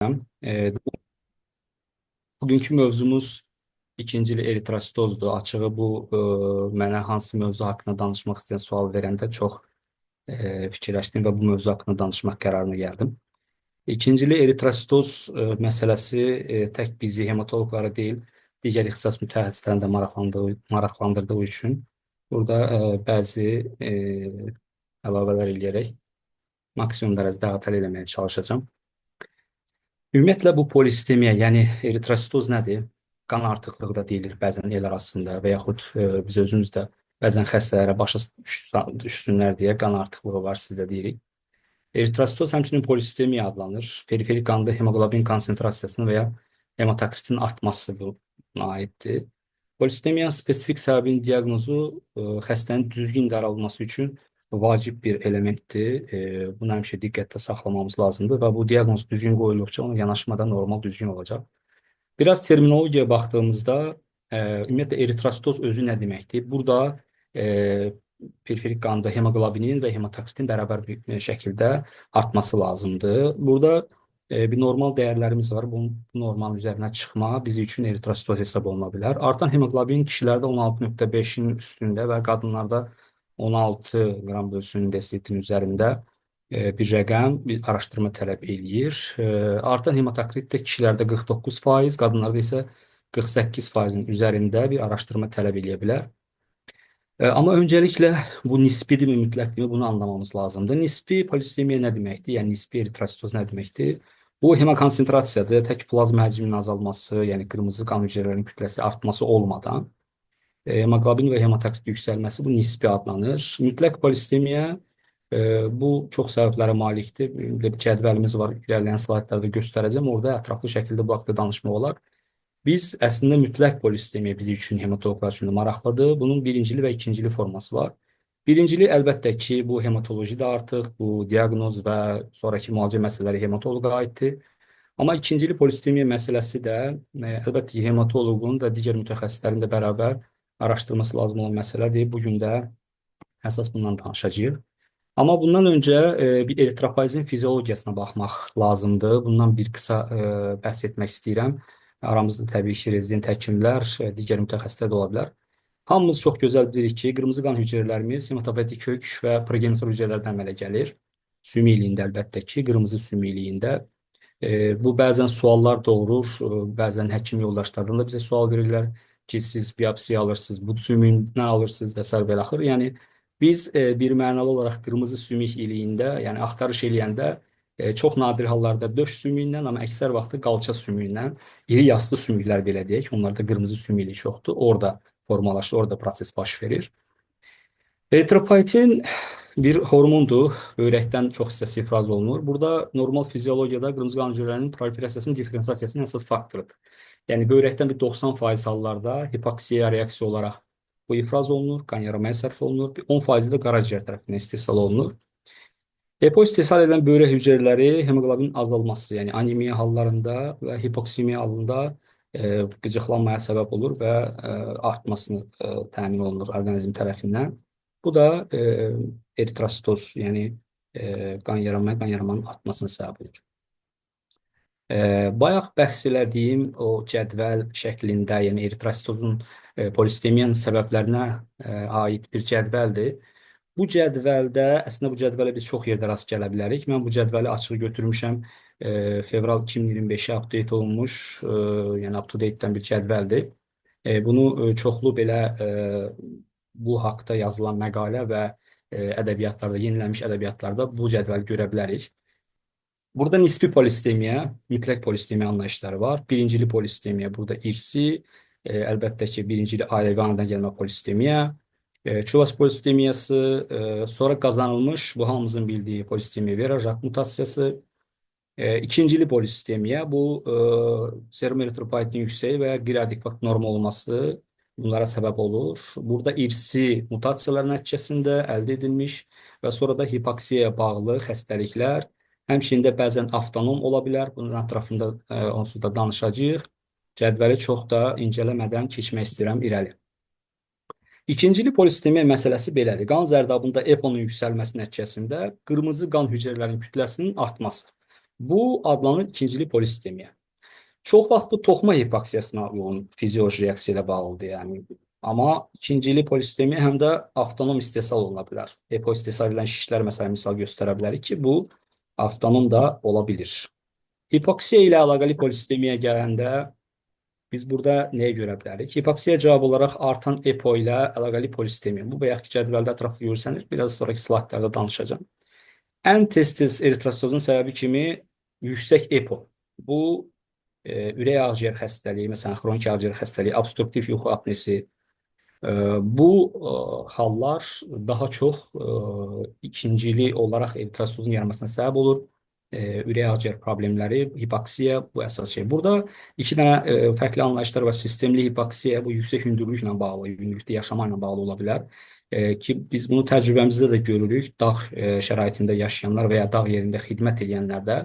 Ee, Bugünkü mövzumuz ikincili eritrositozdur. Açığı bu mənə hansı mövzu haqqında danışmaq istəyən sual verəndə çox fikirləşdim və bu mövzu haqqında danışmaq qərarına gəldim. İkincili eritrositoz məsələsi tək bizi hematoloqları deyil, digər ixtisas mütəxəssislərini də maraqlandırdığı üçün burada bəzi əlavələr eləyərək maksimum dərəcədə əhatə eləməyə çalışacağam. Ümumiyyətlə bu polisistemiya, yəni eritrositoz nədir? Qan artıqlığı da deyilir bəzən el arasında və yaxud biz özümüz də bəzən xəstələrə başa düşsünlər deyə qan artıqlığı var sizdə deyirik. Eritrositoz həmçinin polisistemiya adlanır. Periferik qanda hemoqlobin konsentrasiyasının və ya hematokritin artması buna aiddir. Polisistemiyanın spesifik səbəbinin diaqnozu xəstənin düzgün idarə üçün vacib bir elementdir. Bunu həmişə diqqətdə saxlamamız lazımdır və bu diaqnoz düzgün qoyulduqca ona yanaşma da normal düzgün olacaq. Biraz terminologiyaya baxdığımızda ümumiyyətlə eritrositoz özü nə deməkdir? Burada periferik qanda hemoqlobinin və hematokritin bərabər bir şəkildə artması lazımdır. Burada bir normal dəyərlərimiz var. Bu normal üzərinə çıxma bizim üçün eritrositoz hesab oluna bilər. Artan hemoqlobin kişilərdə 16,5-in üstündə və qadınlarda 16 qram bölsün desilitrin üzərində bir rəqəm, bir araşdırma tələb eləyir. Artan hematokrit də kişilərdə 49%, qadınlarda isə 48%-in üzərində bir araşdırma tələb eləyə bilər. Amma öncəliklə bu nisbidirmi, mütləqdirmi bunu anlamamız lazımdır. Nisbi polisistemiya nə deməkdir? Yəni nisbi eritrositoz nə deməkdir? Bu hemokonsentrasiyadır, tək plazma həcminin azalması, yəni qırmızı qan hüceyrələrinin kütləsi artması olmadan hemoqlobin və hematokrit yüksəlməsi bu nisbi adlanır. Mütləq polisistemiya bu çox səbəblərə malikdir. Bir cədvəlimiz var, irəliləyən slaydlarda göstərəcəm. Orada ətraflı şəkildə bu haqda danışmaq olar. Biz əslində mütləq polisistemiya bizim üçün, hematoloqlar üçün maraqlıdır. Bunun birincili və ikincili forması var. Birincili əlbəttə ki, bu hematolojida artıq, bu diaqnoz və sonraki müalicə məsələləri hematoloqa aiddir. Amma ikincili polisistemiya məsələsi də əlbəttə ki, hematoloqun və digər mütəxəssislərin də bərabər araşdırması lazım olan məsələdir. Bugün də əsas bundan danışacağıq. Amma bundan öncə bir eritropoyetin fiziologiyasına baxmaq lazımdır. Bundan bir qısa bəhs etmək istəyirəm. Aramızda təbii ki, rezident həkimlər, digər mütəxəssislər də ola bilər. Hamımız çox gözəl bilirik ki, qırmızı qan hüceyrələrimiz hematopoietik kök və progenitor hüceyrələrdən əmələ gəlir. Sümükliyində əlbəttə ki, qırmızı sümükliyində. Bu bəzən suallar doğurur, bəzən həkim yoldaşlarından da bizə sual verirlər ki, siz biopsiya alırsınız, bu sümüyündən alırsınız və s. və axır. Yəni biz bir mənalı olaraq qırmızı sümük iliyində, yəni axtarış eləyəndə çox nadir hallarda döş sümüyündən, amma əksər vaxtı qalça sümüyündən, iri yaslı sümüklər belə deyək, onlarda qırmızı sümüklük çoxdur. Orada formalaşır, orada proses baş verir. Eritropoietin bir hormondur, böyrəkdən çox hissəsi ifraz olunur. Burada normal fiziologiyada qırmızı qan hüceyrələrinin proliferasiyasının diferensiyasının əsas faktorudur. Yəni böyrəkdən bir 90% hallarda hipoksiya reaksiya olaraq bu ifraz olunur, qan yaramaya sərf olunur. 10% də qaraciyər tərəfindən istehsal olunur. EPO istehsal edən böyrək hüceyrələri hemoqlobin azalması, yəni anemiya hallarında və hipoksemiya halında qıcıqlanmaya səbəb olur və artmasını təmin olunur orqanizm tərəfindən. Bu da eritrositoz, yəni qan yaramanın artmasına səbəb olur. Bayaq bəhs elədiyim o cədvəl şəklində, yəni eritrositozun polisistemiyanın səbəblərinə aid bir cədvəldir. Bu cədvəldə, əslində bu cədvələ biz çox yerdə rast gələ bilərik. Mən bu cədvəli açıq götürmüşəm. Fevral 2025-ə update olunmuş, yəni up-to-date'dən bir cədvəldir. Bunu çoxlu belə bu haqda yazılan məqalə və ədəbiyyatlarda, yenilənmiş ədəbiyyatlarda bu cədvəli görə bilərik. Burada nisbi polisistemiya, mütləq polisistemiya anlayışları var. Birincili polisistemiya, burada irsi, əlbəttə ki, birincili ailəvi anadan gəlmə polisistemiya, Çuvas polisistemiyası, sonra qazanılmış, bu hamımızın bildiyi polisistemiya Vera-Jak mutasiyası. İkincili polisistemiya, bu serum eritropoietin yüksək və ya qeyri-adekvat norma olması bunlara səbəb olur. Burada irsi mutasiyalar nəticəsində əldə edilmiş və sonra da hipoksiyaya bağlı xəstəliklər, həmçində bəzən avtonom ola bilər. Bunun ətrafında onsuz da danışacağıq. Cədvəli çox da incələmədən keçmək istəyirəm irəli. İkincili polisistemiya məsələsi belədir. Qan zərdabında EPO-nun yüksəlməsi nəticəsində qırmızı qan hüceyrələrinin kütləsinin artması. Bu adlanır ikincili polisitemiya. Çox vaxt bu toxuma hipoksiyasına yoğun fizioloji reaksiya ilə bağlıdır, yəni. Amma ikincili polisitemiya həm də avtonom istehsal oluna bilər. Epo-istehsal edilən şişlər məsələn misal göstərə bilərik ki, bu avtonom da ola bilir. Hipoksiya ilə əlaqəli polisitemiya gələndə biz burada nəyə görə bilərik? Hipoksiya cavab olaraq artan EPO ilə əlaqəli polisitemiya. Bu bayaqki cədvəldə ətraflı görürsənir. Biraz sonraki slaytlarda danışacağım. Ən tez-tez eritrositozun səbəbi kimi yüksək EPO. Bu ürək ağciyər xəstəliyi, məsələn, xronik ağciyər xəstəliyi, obstruktiv yuxu apnesi, bu hallar daha çox ikincili olaraq eritrositozun yaranmasına səbəb olur. Ürək ağciyər problemləri, hipoksiya bu əsas şey. Burada iki dənə fərqli anlayışlar var. Sistemli hipoksiya bu yüksək hündürlüklə bağlı, hündürlükdə yaşama ilə bağlı ola bilər. Ki biz bunu təcrübəmizdə də görürük. Dağ şəraitində yaşayanlar və ya dağ yerində xidmət edənlərdə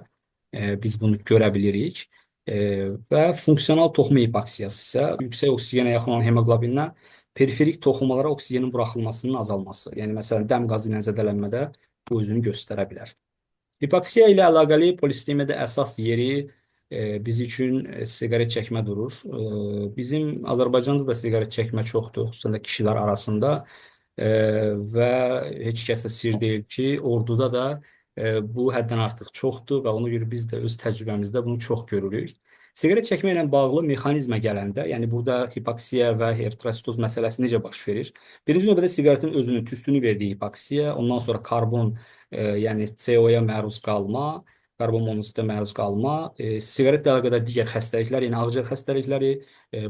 biz bunu görə bilirik. Və funksional toxuma hipoksiyası isə yüksək oksigenə yaxın olan hemoqlobindən periferik toxumalara oksigenin buraxılmasının azalması. Yəni, məsələn, dəm qazı ilə zədələnmədə bu özünü göstərə bilər. Hipoksiya ilə əlaqəli polistemiyada əsas yeri biz üçün siqaret çəkmə durur. Bizim Azərbaycanda da siqaret çəkmə çoxdur, xüsusən də kişilər arasında. Və heç kəsə sir deyil ki, orduda da bu həddən artıq çoxdur və ona görə biz də öz təcrübəmizdə bunu çox görürük. Siqaret çəkmə ilə bağlı mexanizmə gələndə, yəni burada hipoksiya və eritrositoz məsələsi necə baş verir? Birinci növbədə siqaretin özünün tüstünü verdiyi hipoksiya, ondan sonra karbon, yəni CO-ya məruz qalma, karbon monoksiddə məruz qalma, siqaretlə əlaqədar digər xəstəliklər, yəni ağciyər xəstəlikləri,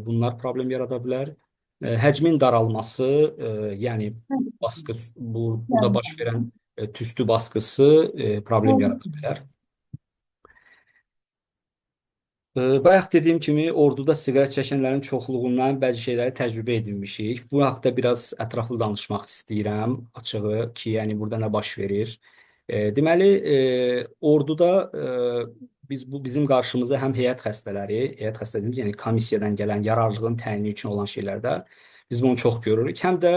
bunlar problem yarada bilər. Həcmin daralması, yəni burada baş verən tüstü baskısı problem yarada bilər. Bayaq dediyim kimi, orduda siqaret çəkənlərin çoxluğundan bəzi şeyləri təcrübə edinmişik. Bu haqda biraz ətraflı danışmaq istəyirəm, açığı ki, yəni burada nə baş verir. Deməli, orduda bizim qarşımıza həm heyət xəstələri, yəni komissiyadan gələn yararlılığın təyini üçün olan şeylərdə biz bunu çox görürük. Həm də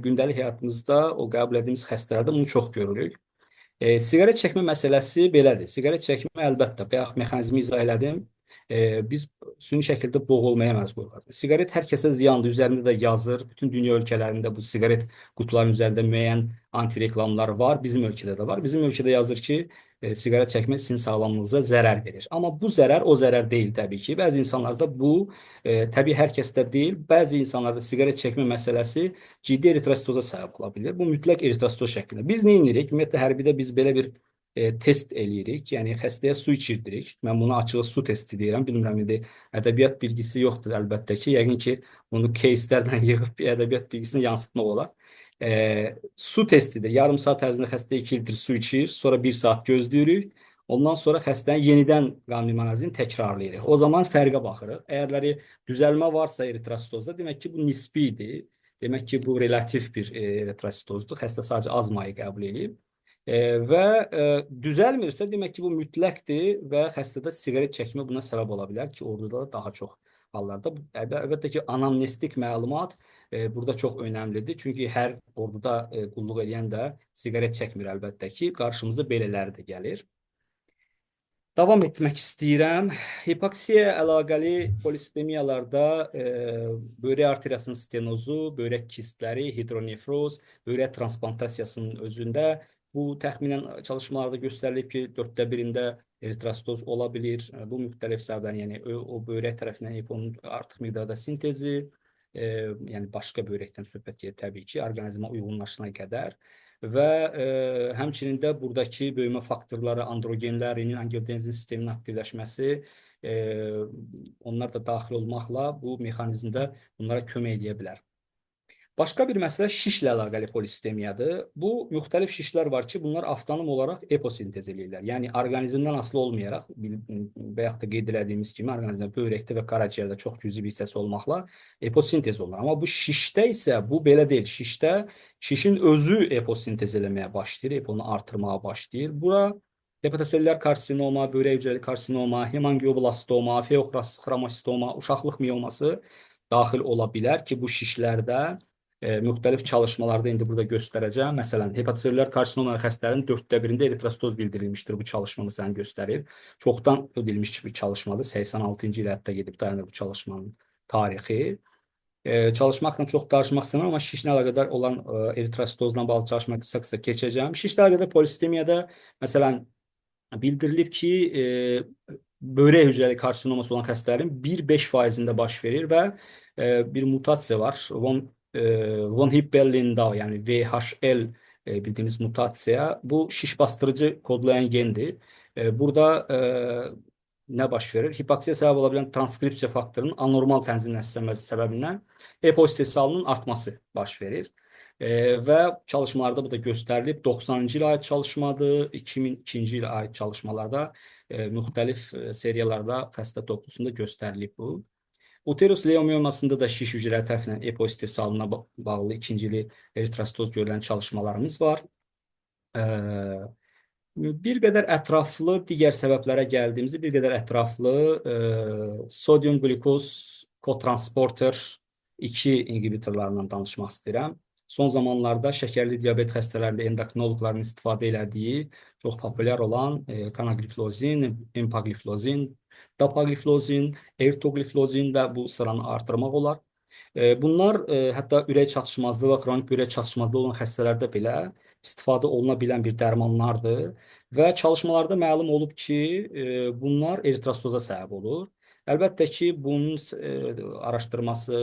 gündəlik həyatımızda o qəbul etdiyimiz xəstələrdə bunu çox görürük. Siqaret çəkmə məsələsi belədir. Siqaret çəkmə əlbəttə, bayaq mexanizmi izah elədim. Biz süni şəkildə boğulmaya məruz qoyulur. Siqaret hər kəsə ziyandır, üzərində də yazır. Bütün dünya ölkələrində bu siqaret qutularının üzərində müəyyən antireklamlar var. Bizim ölkədə də var. Bizim ölkədə yazır ki, siqaret çəkmə sizin sağlamlığınıza zərər verir. Amma bu zərər o zərər deyil təbii ki. Bəzi insanlarda bu, təbii hər kəsdə deyil, bəzi insanlarda siqaret çəkmə məsələsi ciddi eritrositoza səbəb ola bilir. Bu mütləq eritrositoz şəklində. Biz nə edirik? Ümumiyyətlə, hərbidə biz belə bir test eləyirik. Yəni, xəstəyə su içirdirik. Mən bunu açığı su testi deyirəm. Bilmirəm, indi ədəbiyyat bilgisi yoxdur əlbəttə ki. Yəqin ki, bunu кейslərdən yığıb bir ədəbiyyat bilgisini yansıtmaq olar. Su testidir. Yarım saat ərzində xəstə 2 litr su içir. Sonra 1 saat gözləyirik. Ondan sonra xəstənin yenidən qan limonazini təkrarlayırıq. O zaman fərqə baxırıq. Əgərləri düzəlmə varsa eritrositozda, demək ki, bu nisbidir. Demək ki, bu relativ bir eritrositozdur. Xəstə sadəcə az mayı qəbul edib. Və düzəlmirsə, demək ki, bu mütləqdir və xəstədə siqaret çəkmə buna səbəb ola bilər ki, orada da daha çox hallarda. Əlbəttə ki, anamnestik məlumat burada çox önəmlidir. Çünki hər orduda qulluq edən də siqaret çəkmir əlbəttə ki, qarşımıza belələri də gəlir. Davam etmək istəyirəm. Hipoksiya əlaqəli polisitemiyalarda böyrək arteriyasının stenozu, böyrək kistləri, hidronefroz, böyrək transplantasiyanın özündə bu təxminən çalışmalarda göstərilib ki, 1/4-də eritrositoz ola bilir. Bu müxtəlif səbəbdən, yəni o böyrək tərəfindən EPO-nun artıq miqdarda sintezi, yəni başqa böyrəkdən söhbət gedir təbii ki, orqanizmə uyğunlaşana qədər. Və həmçinin də buradakı böyümə faktorları, androgenlər, renin-angiotensin sisteminin aktivləşməsi, onlar da daxil olmaqla bu mexanizmdə bunlara kömək edə bilər. Başqa bir məsələ şişlə əlaqəli polisitemiyadır. Bu, müxtəlif şişlər var ki, bunlar avtonom olaraq eposintez edirlər. Yəni, orqanizmdən asılı olmayaraq, bayaq da qeyd elədiyimiz kimi, orqanizmdə böyrəkdə və qaraciyərdə çox cüzi bir hissəsi olmaqla eposintez olunur. Amma bu şişdə isə bu belə deyil. Şişdə şişin özü eposintez eləməyə başlayır, eponu artırmağa başlayır. Bura hepatosellər karsinoma, böyrək hücrəli karsinoma, hemangioblastoma, feoxromositoma, uşaqlıq mioması daxil ola bilər ki, bu şişlərdə müxtəlif çalışmalarda indi burada göstərəcəm. Məsələn, hepatoselülər karsinoma xəstələrin 1/4-də eritrostoz bildirilmişdir. Bu çalışmanı səni göstərir. Çoxdan ödülmüş bir çalışmadır. 86-cı il hətta gedib dayanır bu çalışmanın tarixi. Çalışmaqla çox danışmaq istəmirəm, amma şişlə əlaqədar olan eritrostozla bağlı çalışma qısa-qısa keçəcəm. Şişlə əlaqədar polistemiyada məsələn bildirilib ki, böbrək hücrəli karsinoması olan xəstələrin 1-5%-də baş verir və bir mutasiya var. Von Hippel-Lindau, yəni VHL bildiyimiz mutasiya. Bu şiş bastırıcı kodlayan gendir. Burada nə baş verir? Hipoksiya səbəb ola bilən transkripsiya faktorunun anormal tənzimlənməsi səbəbindən EPO istehsalının artması baş verir. Və çalışmalarda bu da göstərilib. 90-cı ilə aid çalışmadır, 2002-ci ilə aid çalışmalarda müxtəlif seriyalarda xəstə toplusunda göstərilib bu. Uterus leomiyomasında da şiş hücrələri tərəfindən EPO istehsalına bağlı ikincili eritrostoz görülən çalışmalarımız var. Bir qədər ətraflı digər səbəblərə gəldiyimizdə bir qədər ətraflı sodium glikoz kotransporter 2 inhibitorlarından danışmaq istəyirəm. Son zamanlarda şəkərli diabet xəstələrində endokrinoloqların istifadə elədiyi çox populyar olan kanagliflozin, empagliflozin, dapagliflozin, ertogliflozin və bu sıranı artırmaq olar. Bunlar hətta ürək çatışmazlığı və xronik ürək çatışmazlığı olan xəstələrdə belə istifadə oluna bilən bir dərmanlardır və çalışmalarda məlum olub ki, bunlar eritrostoza səbəb olur. Əlbəttə ki, bunun araşdırması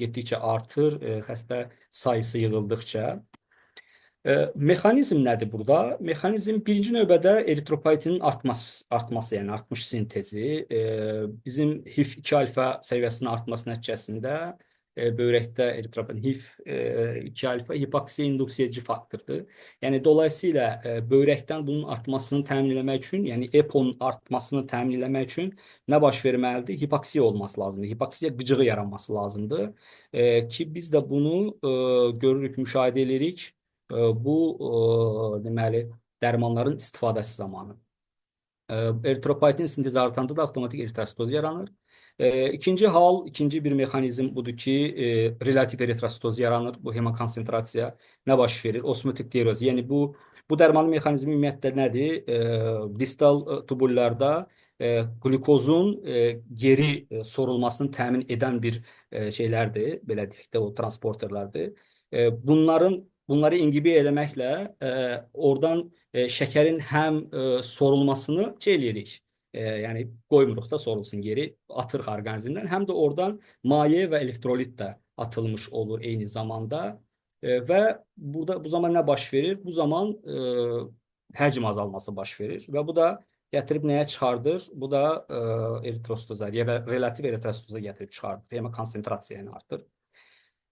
getdikcə artır, xəstə sayısı yığıldıqca. Mexanizm nədir burada? Mexanizm birinci növbədə eritropoyetinin artması, yəni artmış sintezi, bizim HIF-2 alfa səviyyəsinin artması nəticəsində böyrəkdə eritropoyetin HIF-2 alfa hipoksiya induksiya edici faktordur. Yəni dolayısıyla böyrəkdən bunun artmasını təmin etmək üçün, yəni EPO-nun artmasını təmin etmək üçün nə baş verməlidir? Hipoksiya olması lazımdır. Hipoksiya qıcığı yaranması lazımdır ki, biz də bunu görürük, müşahidə edirik bu deməli dərmanların istifadəsi zamanı. Eritropoyetin sintezi artanda da avtomatik eritrostoz yaranır. İkinci bir mexanizm budur ki, relativ eritrostoz yaranır. Bu hemokonsentrasiya nə baş verir? Osmotik diurez. Yəni bu dərmanın mexanizmi ümumiyyətlə nədir? Distal tubullarda glukozun geri sorulmasını təmin edən bir şeylərdir, belə deyək də o transporterlərdir. Bunları inhibiyə eləməklə oradan şəkərin həm sorulmasını eləyirik. Yəni qoymuruq da sorulsun geri, atırıq orqanizmdən. Həm də oradan maye və elektrolit də atılmış olur eyni zamanda. Və bu zaman nə baş verir? Bu zaman həcm azalması baş verir və bu da gətirib nəyə çıxardır? Bu da eritrostoza, relativ eritrostoza gətirib çıxardır. Hemokonsentrasiyanı artır.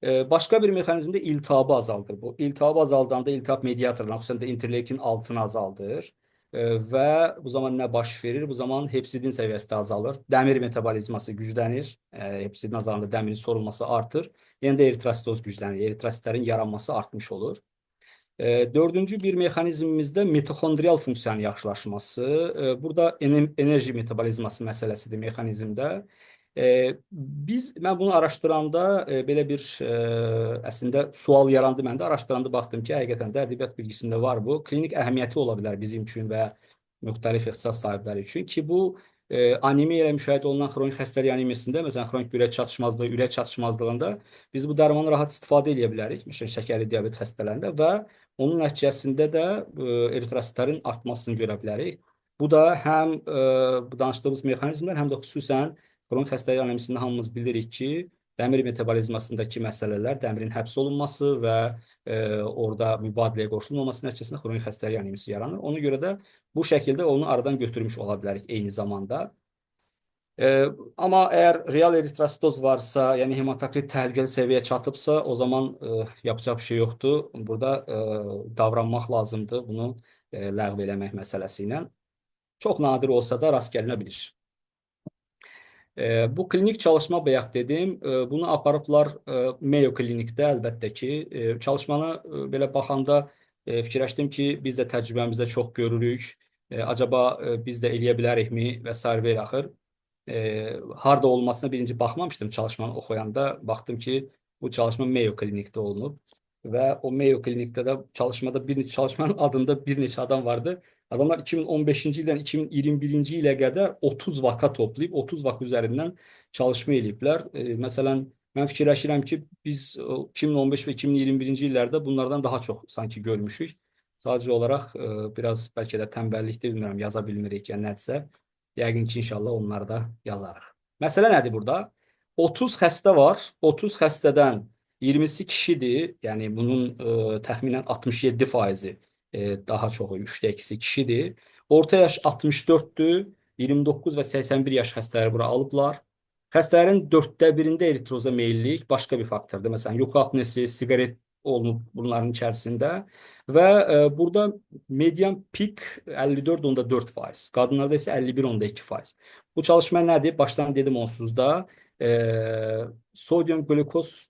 Başqa bir mexanizmdə iltihabı azaldır bu. İltihabı azaldanda iltihab mediatorlarına, xüsusən də interleukin 6-nı azaldır və bu zaman nə baş verir? Bu zaman hepsidin səviyyəsi də azalır. Dəmir metabolizması güclənir. Hepsidin azalanda dəmirin sorulması artır. Yəni də eritrostoz güclənir. Eritrositlərin yaranması artmış olur. Dördüncü bir mexanizmimizdə mitoxondrial funksiyanın yaxşılaşması. Burada enerji metabolizması məsələsidir mexanizmdə. Mən bunu araşdıranda belə bir əslində sual yarandı məndə. Araşdıranda baxdım ki, həqiqətən də ədəbiyyat bilgisində var bu. Klinik əhəmiyyəti ola bilər bizim üçün və müxtəlif ixtisas sahibləri üçün ki, bu anemiya ilə müşahidə olunan xronik xəstəlik anemiyasında, məsələn, xronik ürək çatışmazlığında biz bu dərmanı rahat istifadə edə bilərik, məsələn, şəkərli diabet xəstələrində və onun nəticəsində də eritrositlərin artmasını görə bilərik. Bu da həm bu danışdığımız mexanizmlər, həm də xüsusən xronik xəstəlik anemiyasında hamımız bilirik ki, dəmir metabolizmasındakı məsələlər, dəmirin həbs olunması və orada mübadiləyə qoşulmaması nəticəsində xronik xəstəlik anemiyası yaranır. Ona görə də bu şəkildə onu aradan götürmüş ola bilərik eyni zamanda. Amma əgər real eritrostoz varsa, yəni hematokrit təhlükəli səviyyəyə çatıbsa, o zaman yapacaq bir şey yoxdur. Burada davranmaq lazımdır bunu ləğv eləmək məsələsi ilə. Çox nadir olsa da rast gəlinə bilir. Bu klinik çalışma bayaq dedim, bunu aparıblar Mayo klinikdə əlbəttə ki, çalışmanı belə baxanda fikirləşdim ki, biz də təcrübəmizdə çox görürük, acaba biz də eləyə bilərikmi və s. və axır. Harda olmasına birinci baxmamışdım çalışmanı oxuyanda, baxdım ki, Bu çalışma Mayo Klinik'te olunub və o Mayo Klinik'te də çalışmada çalışmanın adında bir neçə adam vardı. Adamlar 2015-ci ildən 2021-ci ilə qədər 30 vaka toplayıb 30 vaka üzərindən çalışma eləyiblər. Məsələn, mən fikirləşirəm ki, biz 2015 və 2021-ci illərdə bunlardan daha çox sanki görmüşük. Sadəcə olaraq biraz bəlkə də tənbəllikdə bilmirəm, yaza bilmirik ya nədirsə. Yəqin ki, inşallah onları da yazarıq. Məsələ nədir burada? 30 xəstə var. 30 xəstədən 20'si kişidir. Yəni bunun təxminən 67%-i daha çoxu, 3'də 2'si kişidir. Orta yaş 64'dür. 29 və 81 yaş xəstələri bura alıblar. Xəstələrin 4'də 1'ində eritroza meyillik başqa bir faktordur. Məsələn, yuxu apnesi, siqaret olunub bunların içərisində və burada median pik 54,4%, qadınlarda isə 51,2%. Bu çalışma nədir? Başdan dedim onsuz da. Sodyum glukoz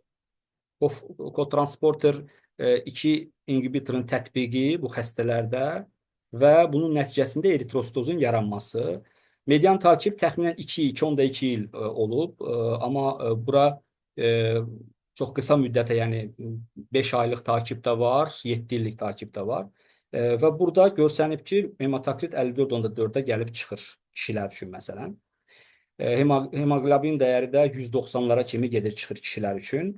kotransporter 2 inhibitorun tətbiqi bu xəstələrdə və bunun nəticəsində eritrostozun yaranması. Median takip təxminən 2-2,2 il olub, amma bura çox qısa müddətə, yəni 5 aylıq takip də var, 7 illik takip də var. Və burada görsənib ki, hematokrit 54,4'ə gəlib çıxır kişilər üçün məsələn. Hemoglobin dəyəri də 190'lara kimi gedir çıxır kişilər üçün.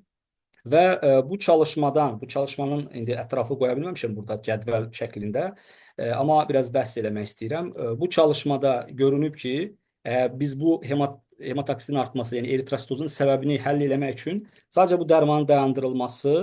Və bu çalışmanın indi ətrafı qoya bilməmişəm burada cədvəl şəklində, amma biraz bəhs eləmək istəyirəm. Bu çalışmada görünüb ki, biz bu hematokritin artması, yəni eritrositozun səbəbini həll eləmək üçün sadəcə bu dərmanın dayandırılması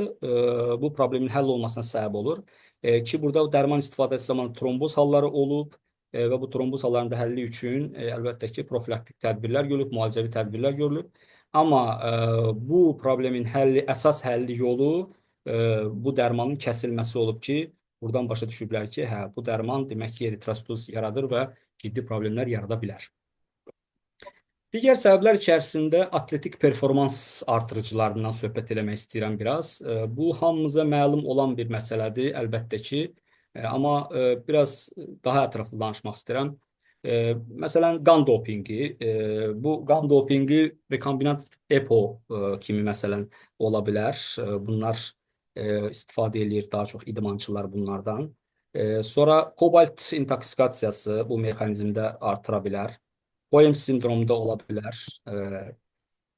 bu problemin həll olmasına səbəb olur. Ki, burada dərman istifadəsi zamanı tromboz halları olub və bu tromboz hallarının həlli üçün əlbəttə ki, profilaktik tədbirlər görülüb, müalicəvi tədbirlər görülüb. Amma bu problemin əsas həlli yolu bu dərmanın kəsilməsi olub ki, buradan başa düşüblər ki, bu dərman demək ki, eritrositoz yaradır və ciddi problemlər yarada bilər. Digər səbəblər içərisində atletik performans artırıcılarından söhbət eləmək istəyirəm biraz. Bu hamımıza məlum olan bir məsələdir, əlbəttə ki, amma biraz daha ətraflı danışmaq istəyirəm. Məsələn, qan dopingi. Bu qan dopingi rekombinant EPO kimi məsələn ola bilər. Bunlar istifadə edir daha çox idmançılar bunlardan. Sonra kobalt intoksikasiyası bu mexanizmdə artıra bilər. Boyum sindromunda ola bilər.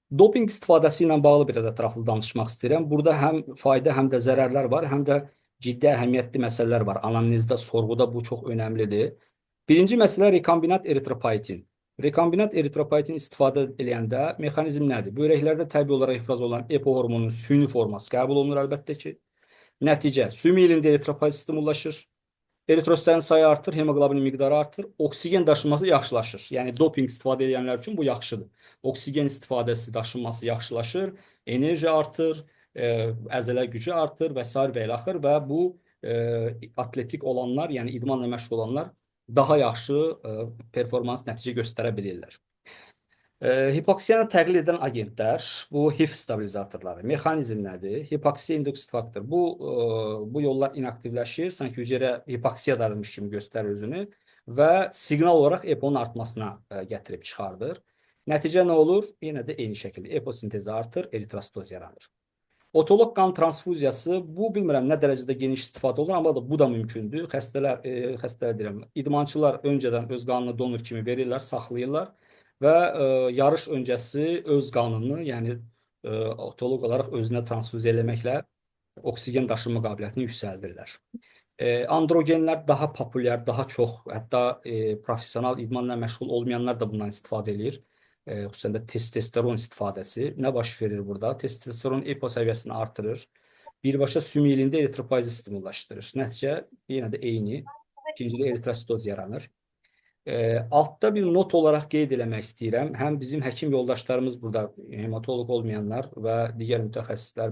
Doping istifadəsi ilə bağlı biraz ətraflı danışmaq istəyirəm. Burada həm fayda, həm də zərərlər var, həm də ciddi əhəmiyyətli məsələlər var. Anamnezdə, sorğuda bu çox önəmlidir. Birinci məsələ rekombinant eritropoietin. Rekombinant eritropoietin istifadə edəndə mexanizm nədir? Böbrəklərdə təbii olaraq ifraz olunan EPO hormonunun süni forması qəbul olunur əlbəttə ki. Nəticə, sümük ilində eritropoietin stimullaşır. Eritrositlərin sayı artır, hemoglobinin miqdarı artır, oksigen daşınması yaxşılaşır. Yəni doping istifadə edənlər üçün bu yaxşıdır. Oksigen istifadəsi, daşınması yaxşılaşır, enerji artır, əzələ gücü artır və s. və ilə axır və bu atletik olanlar, yəni idmanla məşğul olanlar daha yaxşı performans nəticə göstərə bilirlər. Hipoksiyaya təqlid edən agentlər, bu HIF stabilizatorları. Mexanizm nədir? Hipoksiya induktiv faktor. Bu yollar inaktivləşir, sanki hüceyrə hipoksiyadaymış kimi göstərir özünü və siqnal olaraq EPO-nun artmasına gətirib çıxardır. Nəticə nə olur? Yenə də eyni şəkildə EPO sintezi artır, eritrositoz yaranır. Otolog qan transfuziyası, bu bilmirəm nə dərəcədə geniş istifadə olur, amma bu da mümkündür. Xəstələr deyirəm, idmançılar öncədən öz qanını donor kimi verirlər, saxlayırlar və yarış öncəsi öz qanını, yəni otolog olaraq özünə transfuziya eləməklə oksigen daşınma qabiliyyətini yüksəldirlər. Androgenlər daha populyar, daha çox, hətta professional idmanla məşğul olmayanlar da bundan istifadə edir. Xüsusən də testosteron istifadəsi. Nə baş verir burada? Testosteron EPO səviyyəsini artırır. Birbaşa sümük ilində eritropoiezi stimullaşdırır. Nəticə yenə də eyni. İkincidə eritrositoz yaranır. Altda bir not olaraq qeyd eləmək istəyirəm. Həm bizim həkim yoldaşlarımız burada, hematolog olmayanlar və digər mütəxəssislər,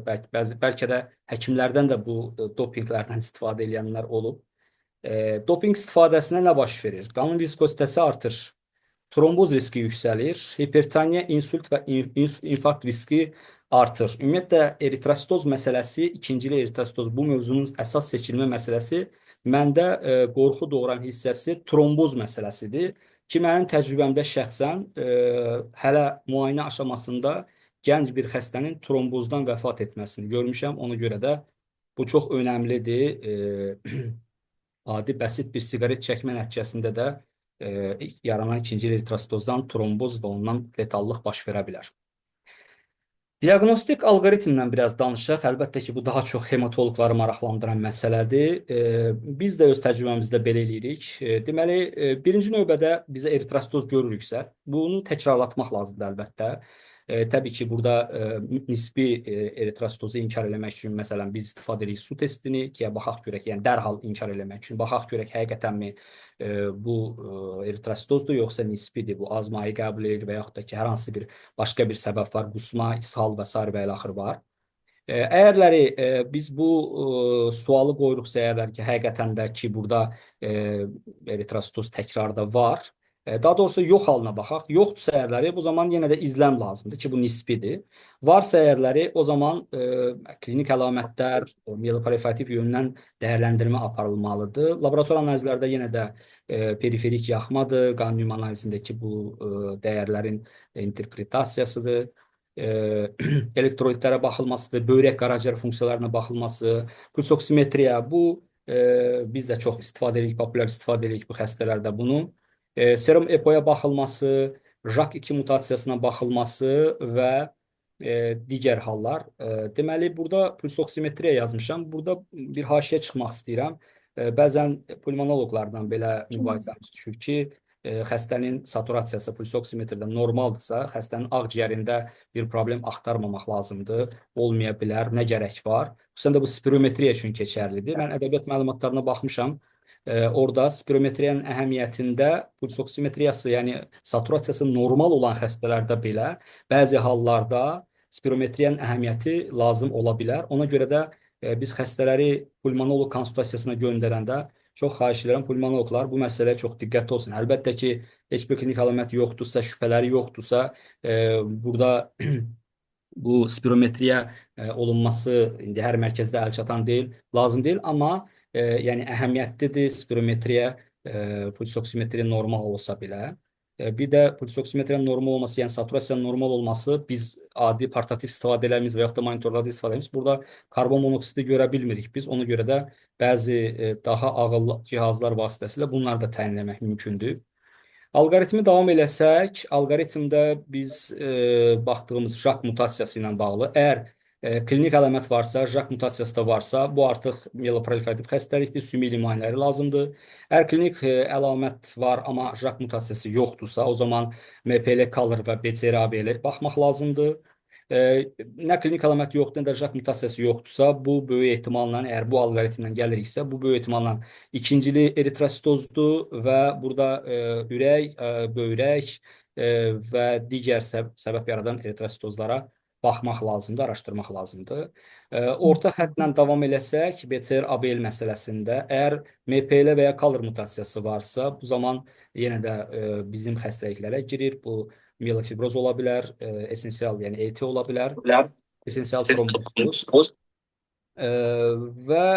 bəlkə də həkimlərdən də bu dopinglərdən istifadə edənlər olub. Doping istifadəsinə nə baş verir? Qanın viskozitəsi artır. Tromboz riski yüksəlir, hipertoniya, insult və infarkt riski artır. Ümumiyyətlə, eritrositoz məsələsi, ikincili eritrositoz, bu mövzunun əsas seçilmə məsələsi məndə qorxu doğuran hissəsi tromboz məsələsidir ki, mənim təcrübəmdə şəxsən hələ müayinə aşamasında gənc bir xəstənin trombozdan vəfat etməsini görmüşəm. Ona görə də bu çox önəmlidir. Adi bəsit bir siqaret çəkmə nəticəsində də yaranan ikinci eritrositozdan tromboz və ondan letallıq baş verə bilər. Diaqnostik alqoritmdən biraz danışaq. Əlbəttə ki, bu daha çox hematoloqları maraqlandıran məsələdir. Biz də öz təcrübəmizdə belə eləyirik. Deməli, birinci növbədə bizə eritrositoz görürüksə, bunu təkrarlatmaq lazımdır əlbəttə. Təbii ki, burada nisbi eritrositozu inkar eləmək üçün, məsələn, biz istifadə edirik su testini ki, baxaq görək, yəni dərhal inkar eləmək üçün, baxaq görək həqiqətənmi bu eritrositozdur, yoxsa nisbidir, bu azmayı qəbul edir və yaxud da ki, hər hansı bir başqa bir səbəb var, qusma, ishal və s. və ilə axır var. Əgərləri biz bu sualı qoyuruqsa, əgərlər ki, həqiqətən də ki, burada eritrositoz təkrarda var, daha doğrusu yox halına baxaq. Yoxdursa əgərləri, bu zaman yenə də izləm lazımdır ki, bu nisbidir. Varsa əgərləri, o zaman klinik əlamətlər mieloproliferativ yöndən dəyərləndirmə aparılmalıdır. Laborator analizlərdə yenə də periferik yaxmadır, qan ümumi analizindəki bu dəyərlərin interpretasiyasıdır. Elektrolitlərə baxılmasıdır, böyrək qaraciyər funksiyalarına baxılması, pulsoksimetriya, bu biz də çox istifadə edirik, populyar istifadə edirik bu xəstələrdə bunu. Serum EPO-ya baxılması, JAK2 mutasiyasına baxılması və digər hallar. Deməli, burada pulsoksimetriya yazmışam. Burada bir haşiyə çıxmaq istəyirəm. Bəzən pulmonoloqlardan belə mübahisəmiz düşür ki, xəstənin saturasiyası pulsoksimetrdə normaldırsa, xəstənin ağciyərində bir problem axtarmamaq lazımdır, olmaya bilər, nə gərək var. Xüsusən də bu spirometriya üçün keçərlidir. Mən ədəbiyyat məlumatlarına baxmışam. Orada spirometriyanın əhəmiyyətində pulsoksimetriyası, yəni saturasiyası normal olan xəstələrdə belə bəzi hallarda spirometriyanın əhəmiyyəti lazım ola bilər. Ona görə də biz xəstələri pulmonoloq konsultasiyasına göndərəndə çox xahiş edirəm, pulmonoloqlar bu məsələyə çox diqqətli olsun. Əlbəttə ki, heç bir klinik əlamət yoxdursa, şübhələri yoxdursa, burada bu spirometriya olunması indi hər mərkəzdə əlçatan deyil, lazım deyil, amma yəni əhəmiyyətlidir spirometriya, pulsoksimetriya normal olsa belə. Bir də pulsoksimetriya normal olması, yəni saturasiyanın normal olması, biz adi portativ istifadələrimiz və yaxud da monitorlarda istifadələrimiz burada karbon monoksidi görə bilmirik biz. Ona görə də bəzi daha ağıllı cihazlar vasitəsilə bunları da təyin etmək mümkündür. Alqoritmi davam eləsək, alqoritmdə biz baxdığımız JAK mutasiyası ilə bağlı, əgər klinik əlamət varsa, JAK mutasiyası da varsa, bu artıq mieloproliferativ xəstəlikdir, sümük limanləri lazımdır. Əgər klinik əlamət var, amma JAK mutasiyası yoxdursa, o zaman MPL kalır və BCR-ABL baxmaq lazımdır. Nə klinik əlamət yoxdur, nə də JAK mutasiyası yoxdursa, bu böyük ehtimalla, əgər bu alqoritmdən gəliriksə, bu böyük ehtimalla ikincili eritrositozdur və burada ürək, böyrək və digər səbəb yaradan eritrositozlara baxmaq lazımdır, araşdırmaq lazımdır. Orta xəttlə davam eləsək, BCR-ABL məsələsində, əgər MPL və ya kalır mutasiyası varsa, bu zaman yenə də bizim xəstəliklərə girir. Bu mielofibroz ola bilər, esensial, yəni ET ola bilər, esensial tromboz. Və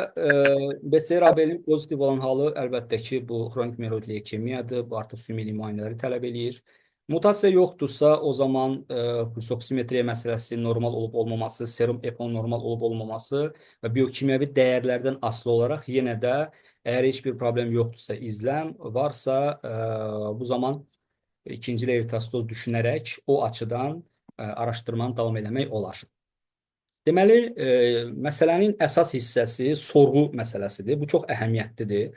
BCR-ABL-in pozitiv olan halı əlbəttə ki, bu xronik myeloid leykemiyadır, bu artıq sümük limanləri tələb eləyir. Mutasiya yoxdursa, o zaman pulsoksimetriya məsələsi normal olub olmaması, serum EPO normal olub olmaması və biokimyəvi dəyərlərdən asılı olaraq yenə də əgər heç bir problem yoxdursa, izləm varsa, bu zaman ikinci eritrositoz düşünərək o açıdan araşdırmanı davam eləmək olar. Deməli, məsələnin əsas hissəsi sorğu məsələsidir. Bu çox əhəmiyyətlidir.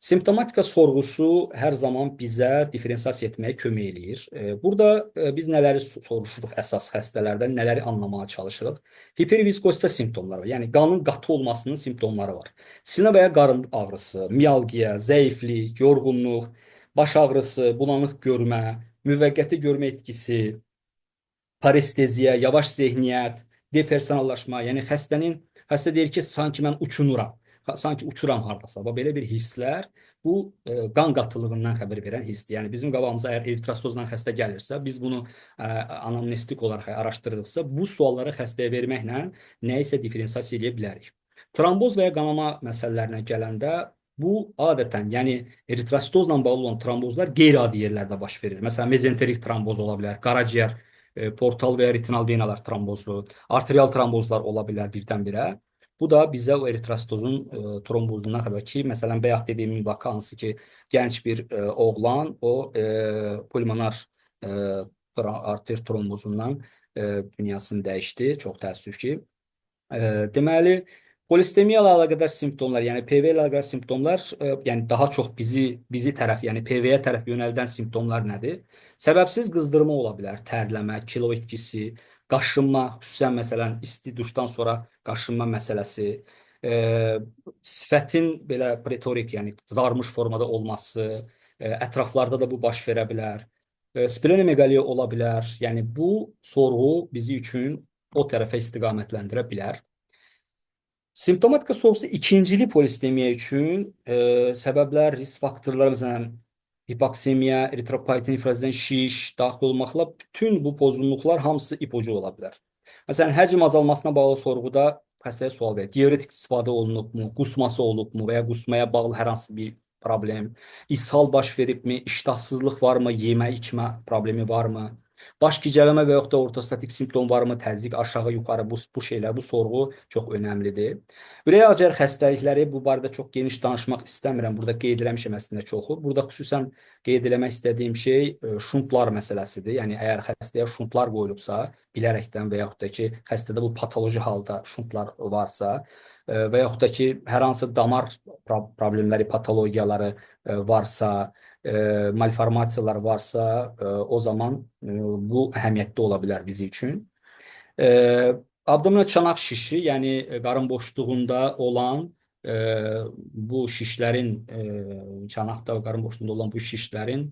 Simptomatika sorğusu hər zaman bizə diferensiasiya etməyə kömək eləyir. Burada biz nələri soruşuruq əsas xəstələrdən, nələri anlamaya çalışırıq? Hiperviskozita simptomları var, yəni qanın qatı olmasının simptomları var. Sinə və ya qarın ağrısı, mialgiya, zəiflik, yorğunluq, baş ağrısı, bulanıq görmə, müvəqqəti görmə etkisi, paresteziya, yavaş zehniyyət, depersonallaşma, yəni xəstə deyir ki, sanki mən uçunuram. Sanki uçuram hardasa. Belə bir hisslər bu qan qatılığından xəbər verən hissdir. Yəni bizim qabağımıza əgər eritrositozla xəstə gəlirsə, biz bunu anamnestik olaraq araşdırırıqsa, bu sualları xəstəyə verməklə nəyisə diferensiasiya edə bilərik. Tromboz və ya qanama məsələlərinə gələndə bu adətən, yəni eritrositozla bağlı olan trombozlar qeyri-adi yerlərdə baş verir. Məsələn, mezenterik tromboz ola bilər, qaraciyər portal və ya retinal venalar trombozu, arterial trombozlar ola bilər birdən-birə. Bu da bizə o eritrositozun trombozundan xəbər ki, məsələn, bayaq dediyim vaka hansı ki, gənc bir oğlan o pulmonar arter trombozundan dünyasını dəyişdi. Çox təəssüf ki. Deməli, polistemiya ilə əlaqədar simptomlar, yəni PV ilə əlaqədar simptomlar, yəni daha çox bizi tərəf, yəni PV-yə tərəf yönəldən simptomlar nədir? Səbəbsiz qızdırma ola bilər, tərləmə, kilo itkisi, qaşınma, xüsusən məsələn isti duşdan sonra qaşınma məsələsi, sifətin belə pretorik, yəni qızarmış formada olması, ətraflarda da bu baş verə bilər. Splenomeqaliya ola bilər. Yəni bu sorğu bizi üçün o tərəfə istiqamətləndirə bilər. Simptomatika sorğusu ikincili polistemiya üçün səbəblər, risk faktorları, məsələn, hipoksemiya, eritropoyetin ifrazədən şiş daxil olmaqla bütün bu pozğunluqlar hamısı ipucu ola bilər. Məsələn, həcm azalmasına bağlı sorğuda xəstəyə sual verir. Diuretik istifadə olunubmu, qusması olubmu və ya qusmaya bağlı hər hansı bir problem, ishal baş veribmi, iştahsızlıq varmı, yemə, içmə problemi varmı? Baş gicələmə və yaxud da ortostatik simptom varmı, təzyiq aşağı, yuxarı, bu şeylər, bu sorğu çox önəmlidir. Ürək ağciyər xəstəlikləri, bu barədə çox geniş danışmaq istəmirəm. Burada qeyd eləmişəm əslində çoxu. Burada xüsusən qeyd eləmək istədiyim şey şuntlar məsələsidir. Yəni, əgər xəstəyə şuntlar qoyulubsa, bilərəkdən və yaxud da ki, xəstədə bu patoloji halda şuntlar varsa və yaxud da ki, hər hansı damar problemləri, patologiyaları varsa, malformasiyalar varsa, o zaman bu əhəmiyyətli ola bilər bizi üçün. Abdominal çanaq şişi, yəni qarın boşluğunda olan bu şişlərin, çanaqda qarın boşluğunda olan bu şişlərin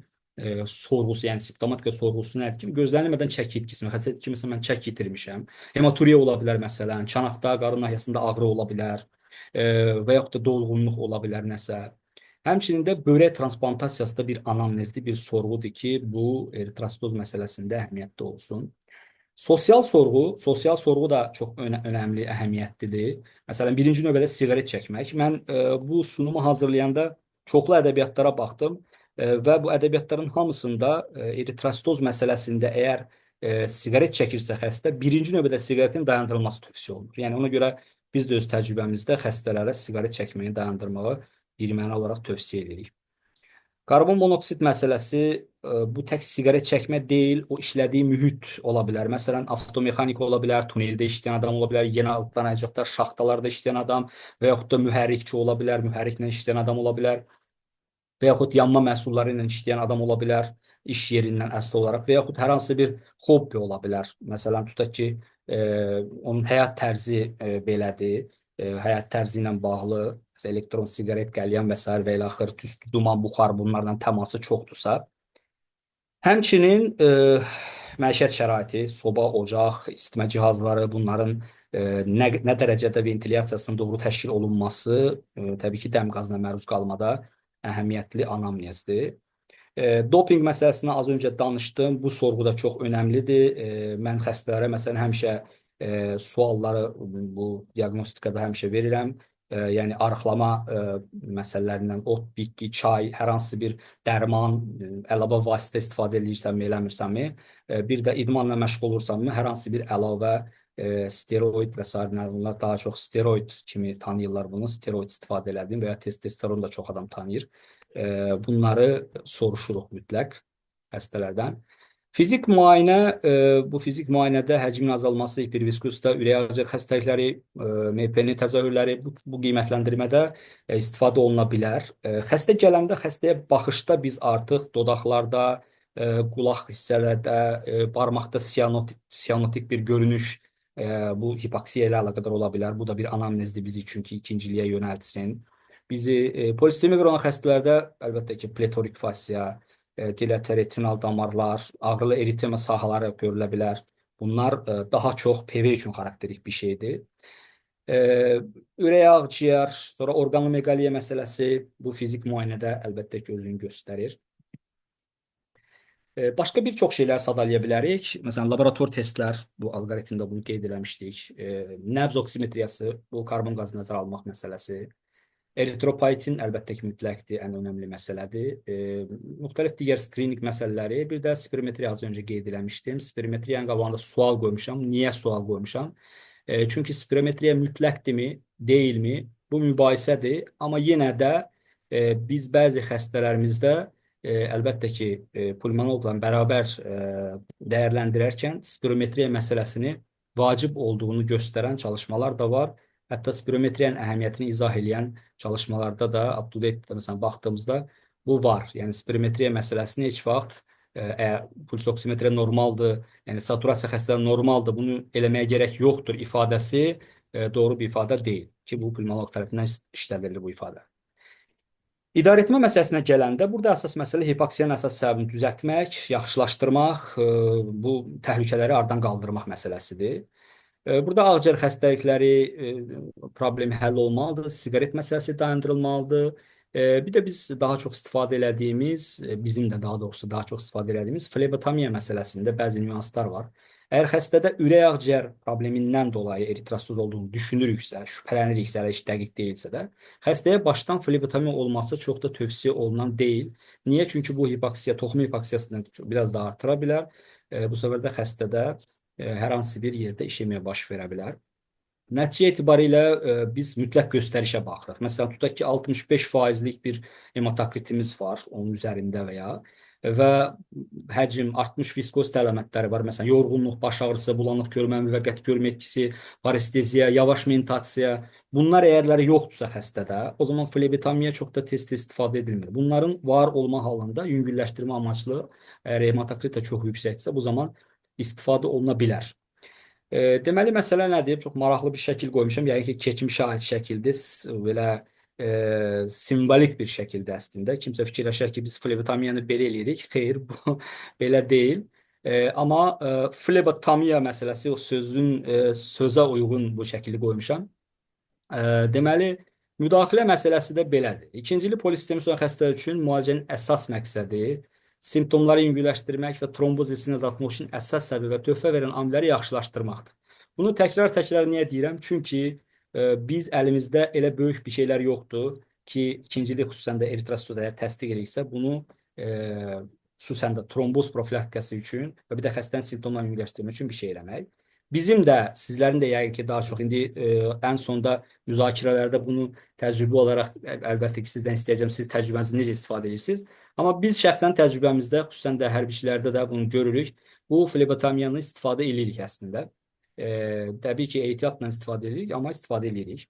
sorğusu, yəni simptomatika sorğusu nədir ki, gözlənilmədən çəki itkisi, xəstə kimisə mən çəki itirmişəm. Hematuriya ola bilər məsələn, çanaqda, qarın nahiyəsində ağrı ola bilər və yaxud da dolğunluq ola bilər nəsə. Həmçinin də börək transplantasiya da bir anamnezli bir sorğudur ki, bu eritrositoz məsələsində əhəmiyyətli olsun. Sosial sorğu da çox önəmli, əhəmiyyətlidir. Məsələn, birinci növbədə siqaret çəkmək. Mən bu sunumu hazırlayanda çoxlu ədəbiyyatlara baxdım və bu ədəbiyyatların hamısında eritrositoz məsələsində əgər siqaret çəkirsə xəstə, birinci növbədə siqaretin dayandırılması tövsiyə olunur. Yəni, ona görə biz də öz təcrübəmizdə xəstələrə siqaret çəkməyi dayandırmağı birmənalı olaraq tövsiyə edirik. Karbon monoksid məsələsi bu tək siqaret çəkmə deyil, o işlədiyi mühit ola bilər. Məsələn, avtomexanik ola bilər, tuneldə işləyən adam ola bilər, yenə altlanacaqda, şaxtalarda işləyən adam və yaxud da mühərrikçi ola bilər, mühərriklə işləyən adam ola bilər və yaxud yanma məhsulları ilə işləyən adam ola bilər, iş yerindən əsl olaraq və yaxud hər hansı bir hobbi ola bilər. Məsələn, tutaq ki, onun həyat tərzi belədir, həyat tərzi ilə bağlı elektron siqaret, qəlyan və s. və ilə axır, tüstü, duman, buxar bunlarla təması çoxdursa. Həmçinin məişət şəraiti, soba, ocaq, isitmə cihazları, bunların nə dərəcədə ventilyasiyasının doğru təşkil olunması təbii ki, dəm qazına məruz qalmada əhəmiyyətli anamnezdir. Doping məsələsinə az öncə danışdım. Bu sorğu da çox önəmlidir. Mən xəstələrə məsələn həmişə sualları bu diaqnostikada həmişə verirəm. Yəni arıqlama məsələlərindən ot, bitki, çay, hər hansı bir dərman, əlavə vasitə istifadə edirsənmi, eləmirsənmi, bir də idmanla məşğul olursanmı, hər hansı bir əlavə steroid və s. bunlar daha çox steroid kimi tanıyırlar bunu, steroid istifadə elədim və ya testosteron da çox adam tanıyır. Bunları soruşuruq mütləq xəstələrdən. Fizik müayinə, bu fizik müayinədə həcmin azalması, hiperviskozda, ürək ağciyər xəstəlikləri, MPN təzahürləri bu qiymətləndirmədə istifadə oluna bilər. Xəstə gələndə, xəstəyə baxışda biz artıq dodaqlarda, qulaq hissələrdə, barmaqda sianotik bir görünüş, bu hipoksiya ilə əlaqədar ola bilər. Bu da bir anamnezdir bizi üçün ki, ikinciliyə yönəltsin. Bizi polistemik olan xəstələrdə əlbəttə ki, pletorik fasiya, retinal damarlar, ağrılı eritema sahələri görülə bilər. Bunlar daha çox PV üçün xarakterik bir şeydir. Ürək ağciyər, sonra orqanomeqaliya məsələsi bu fizik müayinədə əlbəttə ki, özünü göstərir. Başqa bir çox şeylər sadalaya bilərik. Məsələn, laborator testlər, bu alqoritmdə bunu qeyd eləmişdik. Nəbz oksimetriyası, bu karbon qazı nəzərə almaq məsələsi. Eritropoyetin əlbəttə ki, mütləqdir, ən önəmli məsələdir. Müxtəlif digər skrininq məsələləri, bir də spirometriya az öncə qeyd eləmişdim. Spirometriyanın qabağında sual qoymuşam. Niyə sual qoymuşam? Çünki spirometriya mütləqdirmi, deyilmi? Bu mübahisədir. Amma yenə də biz bəzi xəstələrimizdə əlbəttə ki, pulmonoloqla bərabər dəyərləndirərkən spirometriya məsələsini vacib olduğunu göstərən çalışmalar da var. Hətta spirometriyanın əhəmiyyətini izah edən çalışmalarda da up-to-date məsələn baxdığımızda bu var. Yəni spirometriya məsələsini heç vaxt əgər puls oksimetriya normaldır, yəni saturasiya xəstələri normaldır, bunu eləməyə gərək yoxdur ifadəsi doğru bir ifadə deyil ki, bu pulmonoloq tərəfindən işlədilir bu ifadə. İdarəetmə məsələsinə gələndə, burada əsas məsələ hipoksiyanın əsas səbəbini düzəltmək, yaxşılaşdırmaq, bu təhlükələri aradan qaldırmaq məsələsidir. Burada ağciyər xəstəlikləri problemi həll olmalıdır, siqaret məsələsi dayandırılmalıdır. Bir də biz daha çox istifadə elədiyimiz, bizim də daha doğrusu daha çox istifadə elədiyimiz flebotomiya məsələsində bəzi nüanslar var. Əgər xəstədə ürək ağciyər problemindən dolayı eritrostoz olduğunu düşünürüksə, şübhələniriksə, heç dəqiq deyilsə də, xəstəyə başdan flebotomiya olması çox da tövsiyə olunan deyil. Niyə? Çünki bu hipoksiya, toxum hipoksiyasını biraz da artıra bilər. Bu səbəbə də xəstədə hər hansı bir yerdə işemiya baş verə bilər. Nəticə etibarilə biz mütləq göstərişə baxırıq. Məsələn, tutaq ki, 65%lik bir hematokritimiz var, onun üzərində və həcm, artmış viskoz əlamətləri var. Məsələn, yorğunluq, baş ağrısı, bulanıq görmə, müvəqqəti görmə etkisi, paresteziya, yavaş mentasiya. Bunlar əgərləri yoxdursa xəstədə, o zaman flebotomiya çox da tez-tez istifadə edilmir. Bunların var olma halında yüngülləşdirmə amaçlı, əgər hematokrit çox yüksəksə, bu zaman istifadə oluna bilər. Deməli, məsələ nədir? Çox maraqlı bir şəkil qoymuşam. Yəni ki, keçmişə aid şəkildir. Belə simvolik bir şəkildə əslində. Kimsə fikirləşər ki, biz flebotomiyanı belə eləyirik. Xeyr, bu belə deyil. Amma flebotomiya məsələsi o sözün sözə uyğun bu şəkili qoymuşam. Deməli, müdaxilə məsələsi də belədir. İkincili polisistemik son xəstələr üçün müalicənin əsas məqsədi simptomları yüngülləşdirmək və tromboz hissini azaltmaq üçün əsas səbəb və töhfə verən amilləri yaxşılaşdırmaqdır. Bunu təkrar-təkrar niyə deyirəm? Çünki biz əlimizdə elə böyük bir şeylər yoxdur ki, ikincilik xüsusən də eritrostoz əgər təsdiq ediriksə, bunu xüsusən də tromboz profilaktikası üçün və bir də xəstənin simptomlarını yüngülləşdirmək üçün bir şey eləmək. Bizim də, sizlərin də yəqin ki, daha çox indi ən sonda müzakirələrdə bunu təcrübə olaraq əlbəttə ki, sizdən istəyəcəm, siz təcrübənizi necə istifadə edirsiniz. Amma biz şəxsən təcrübəmizdə, xüsusən də hərbiçilərdə də bunu görürük. Bu flebotomiyanı istifadə edirik əslində. Təbii ki, ehtiyatla istifadə edirik, amma istifadə edirik.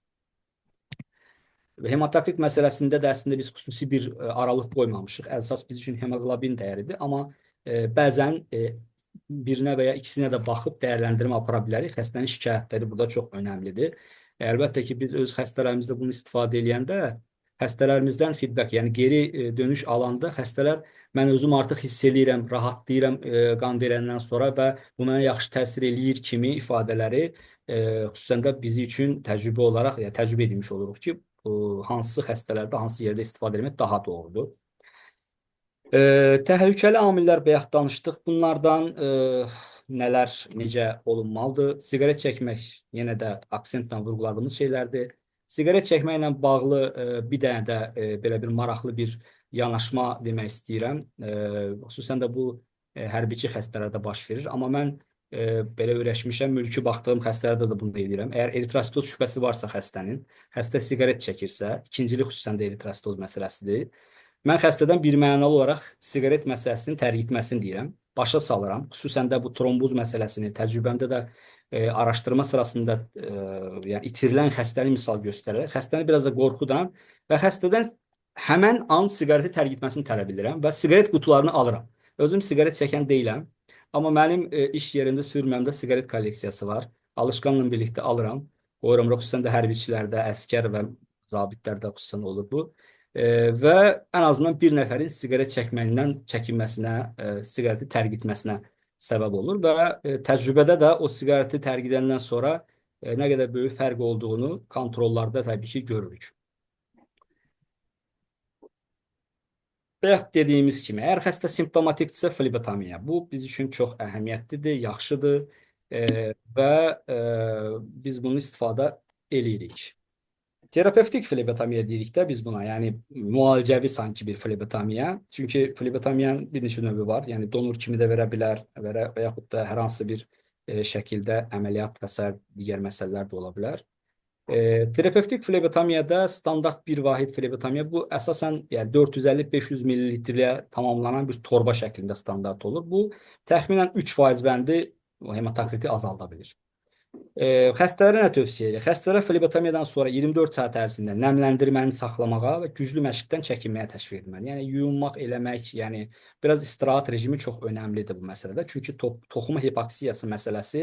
Hematokrit məsələsində də əslində biz xüsusi bir aralıq qoymamışıq. Əsas biz üçün hemoqlobin dəyəridir, amma bəzən birinə və ya ikisinə də baxıb dəyərləndirmə apara bilərik. Xəstənin şikayətləri burada çox önəmlidir. Əlbəttə ki, biz öz xəstələrimizdə bunu istifadə edəndə xəstələrimizdən feedback, yəni geri dönüş alanda xəstələr mən özüm artıq hiss edirəm, rahatlayıram qan verəndən sonra və bu mənə yaxşı təsir eləyir kimi ifadələri xüsusən də bizi üçün təcrübə olaraq, yəni təcrübə edilmiş oluruq ki, hansı xəstələrdə, hansı yerdə istifadə etmək daha doğrudur. Təhlükəli amillər bayaq danışdıq. Bunlardan nələr, necə olunmalıdır? Siqaret çəkmək yenə də aksentlə vurğuladığımız şeylərdir. Siqaret çəkməklə bağlı bir dənə də belə bir maraqlı bir yanaşma demək istəyirəm. Xüsusən də bu hərbiçi xəstələrdə baş verir. Amma mən belə öyrəşmişəm, mülki baxdığım xəstələrdə də bunu edirəm. Əgər eritrostoz şübhəsi varsa xəstənin, xəstə siqaret çəkirsə, ikincili xüsusən də eritrostoz məsələsidir. Mən xəstədən birmənalı olaraq siqaret məsələsinin tərk etməsini deyirəm. Başa salıram. Xüsusən də bu tromboz məsələsini təcrübəmdə də araşdırma sırasında yəni itirilən xəstəni misal göstərərək xəstəni biraz da qorxudan və xəstədən həmən an siqareti tərk etməsini tələb edirəm və siqaret qutularını alıram. Özüm siqaret çəkən deyiləm, amma mənim iş yerində sürməmdə siqaret kolleksiyası var. Alışqanla birlikdə alıram. Qoyuram, xüsusən də hərbiçilərdə, əsgər və zabitlərdə xüsusən olur bu. Və ən azından bir nəfərin siqaret çəkməyindən çəkinməsinə, siqareti tərk etməsinə səbəb olur və təcrübədə də o siqareti tərk edəndən sonra nə qədər böyük fərq olduğunu kontrollarda təbii ki, görürük. Bayaq dediyimiz kimi, əgər xəstə simptomatikdirsə flebotomiya, bu biz üçün çox əhəmiyyətlidir, yaxşıdır və biz bunu istifadə eləyirik. Terapevtik flebotomiya deyirik də biz buna. Yəni müalicəvi sanki bir flebotomiya. Çünki flebotomiyanın bir neçə növü var. Yəni donor kimi də verə bilər və yaxud da hər hansı bir şəkildə əməliyyat və sair digər məsələlər də ola bilər. Terapevtik flebotomiyada standart bir vahid flebotomiya bu əsasən yəni 450-500 millilitryə tamamlanan bir torba şəklində standart olur. Bu təxminən 3% bəndi hematokriti azalda bilir. Xəstələrə nə tövsiyə edir? Xəstələrə flebotomiyadan sonra 24 saat ərzində nəmləndirməni saxlamağa və güclü məşqdən çəkinməyə təşviq etməli. Yəni yuyunmaq, eləmək, yəni biraz istirahət rejimi çox önəmlidir bu məsələdə. Çünki toxuma hipoksiyası məsələsi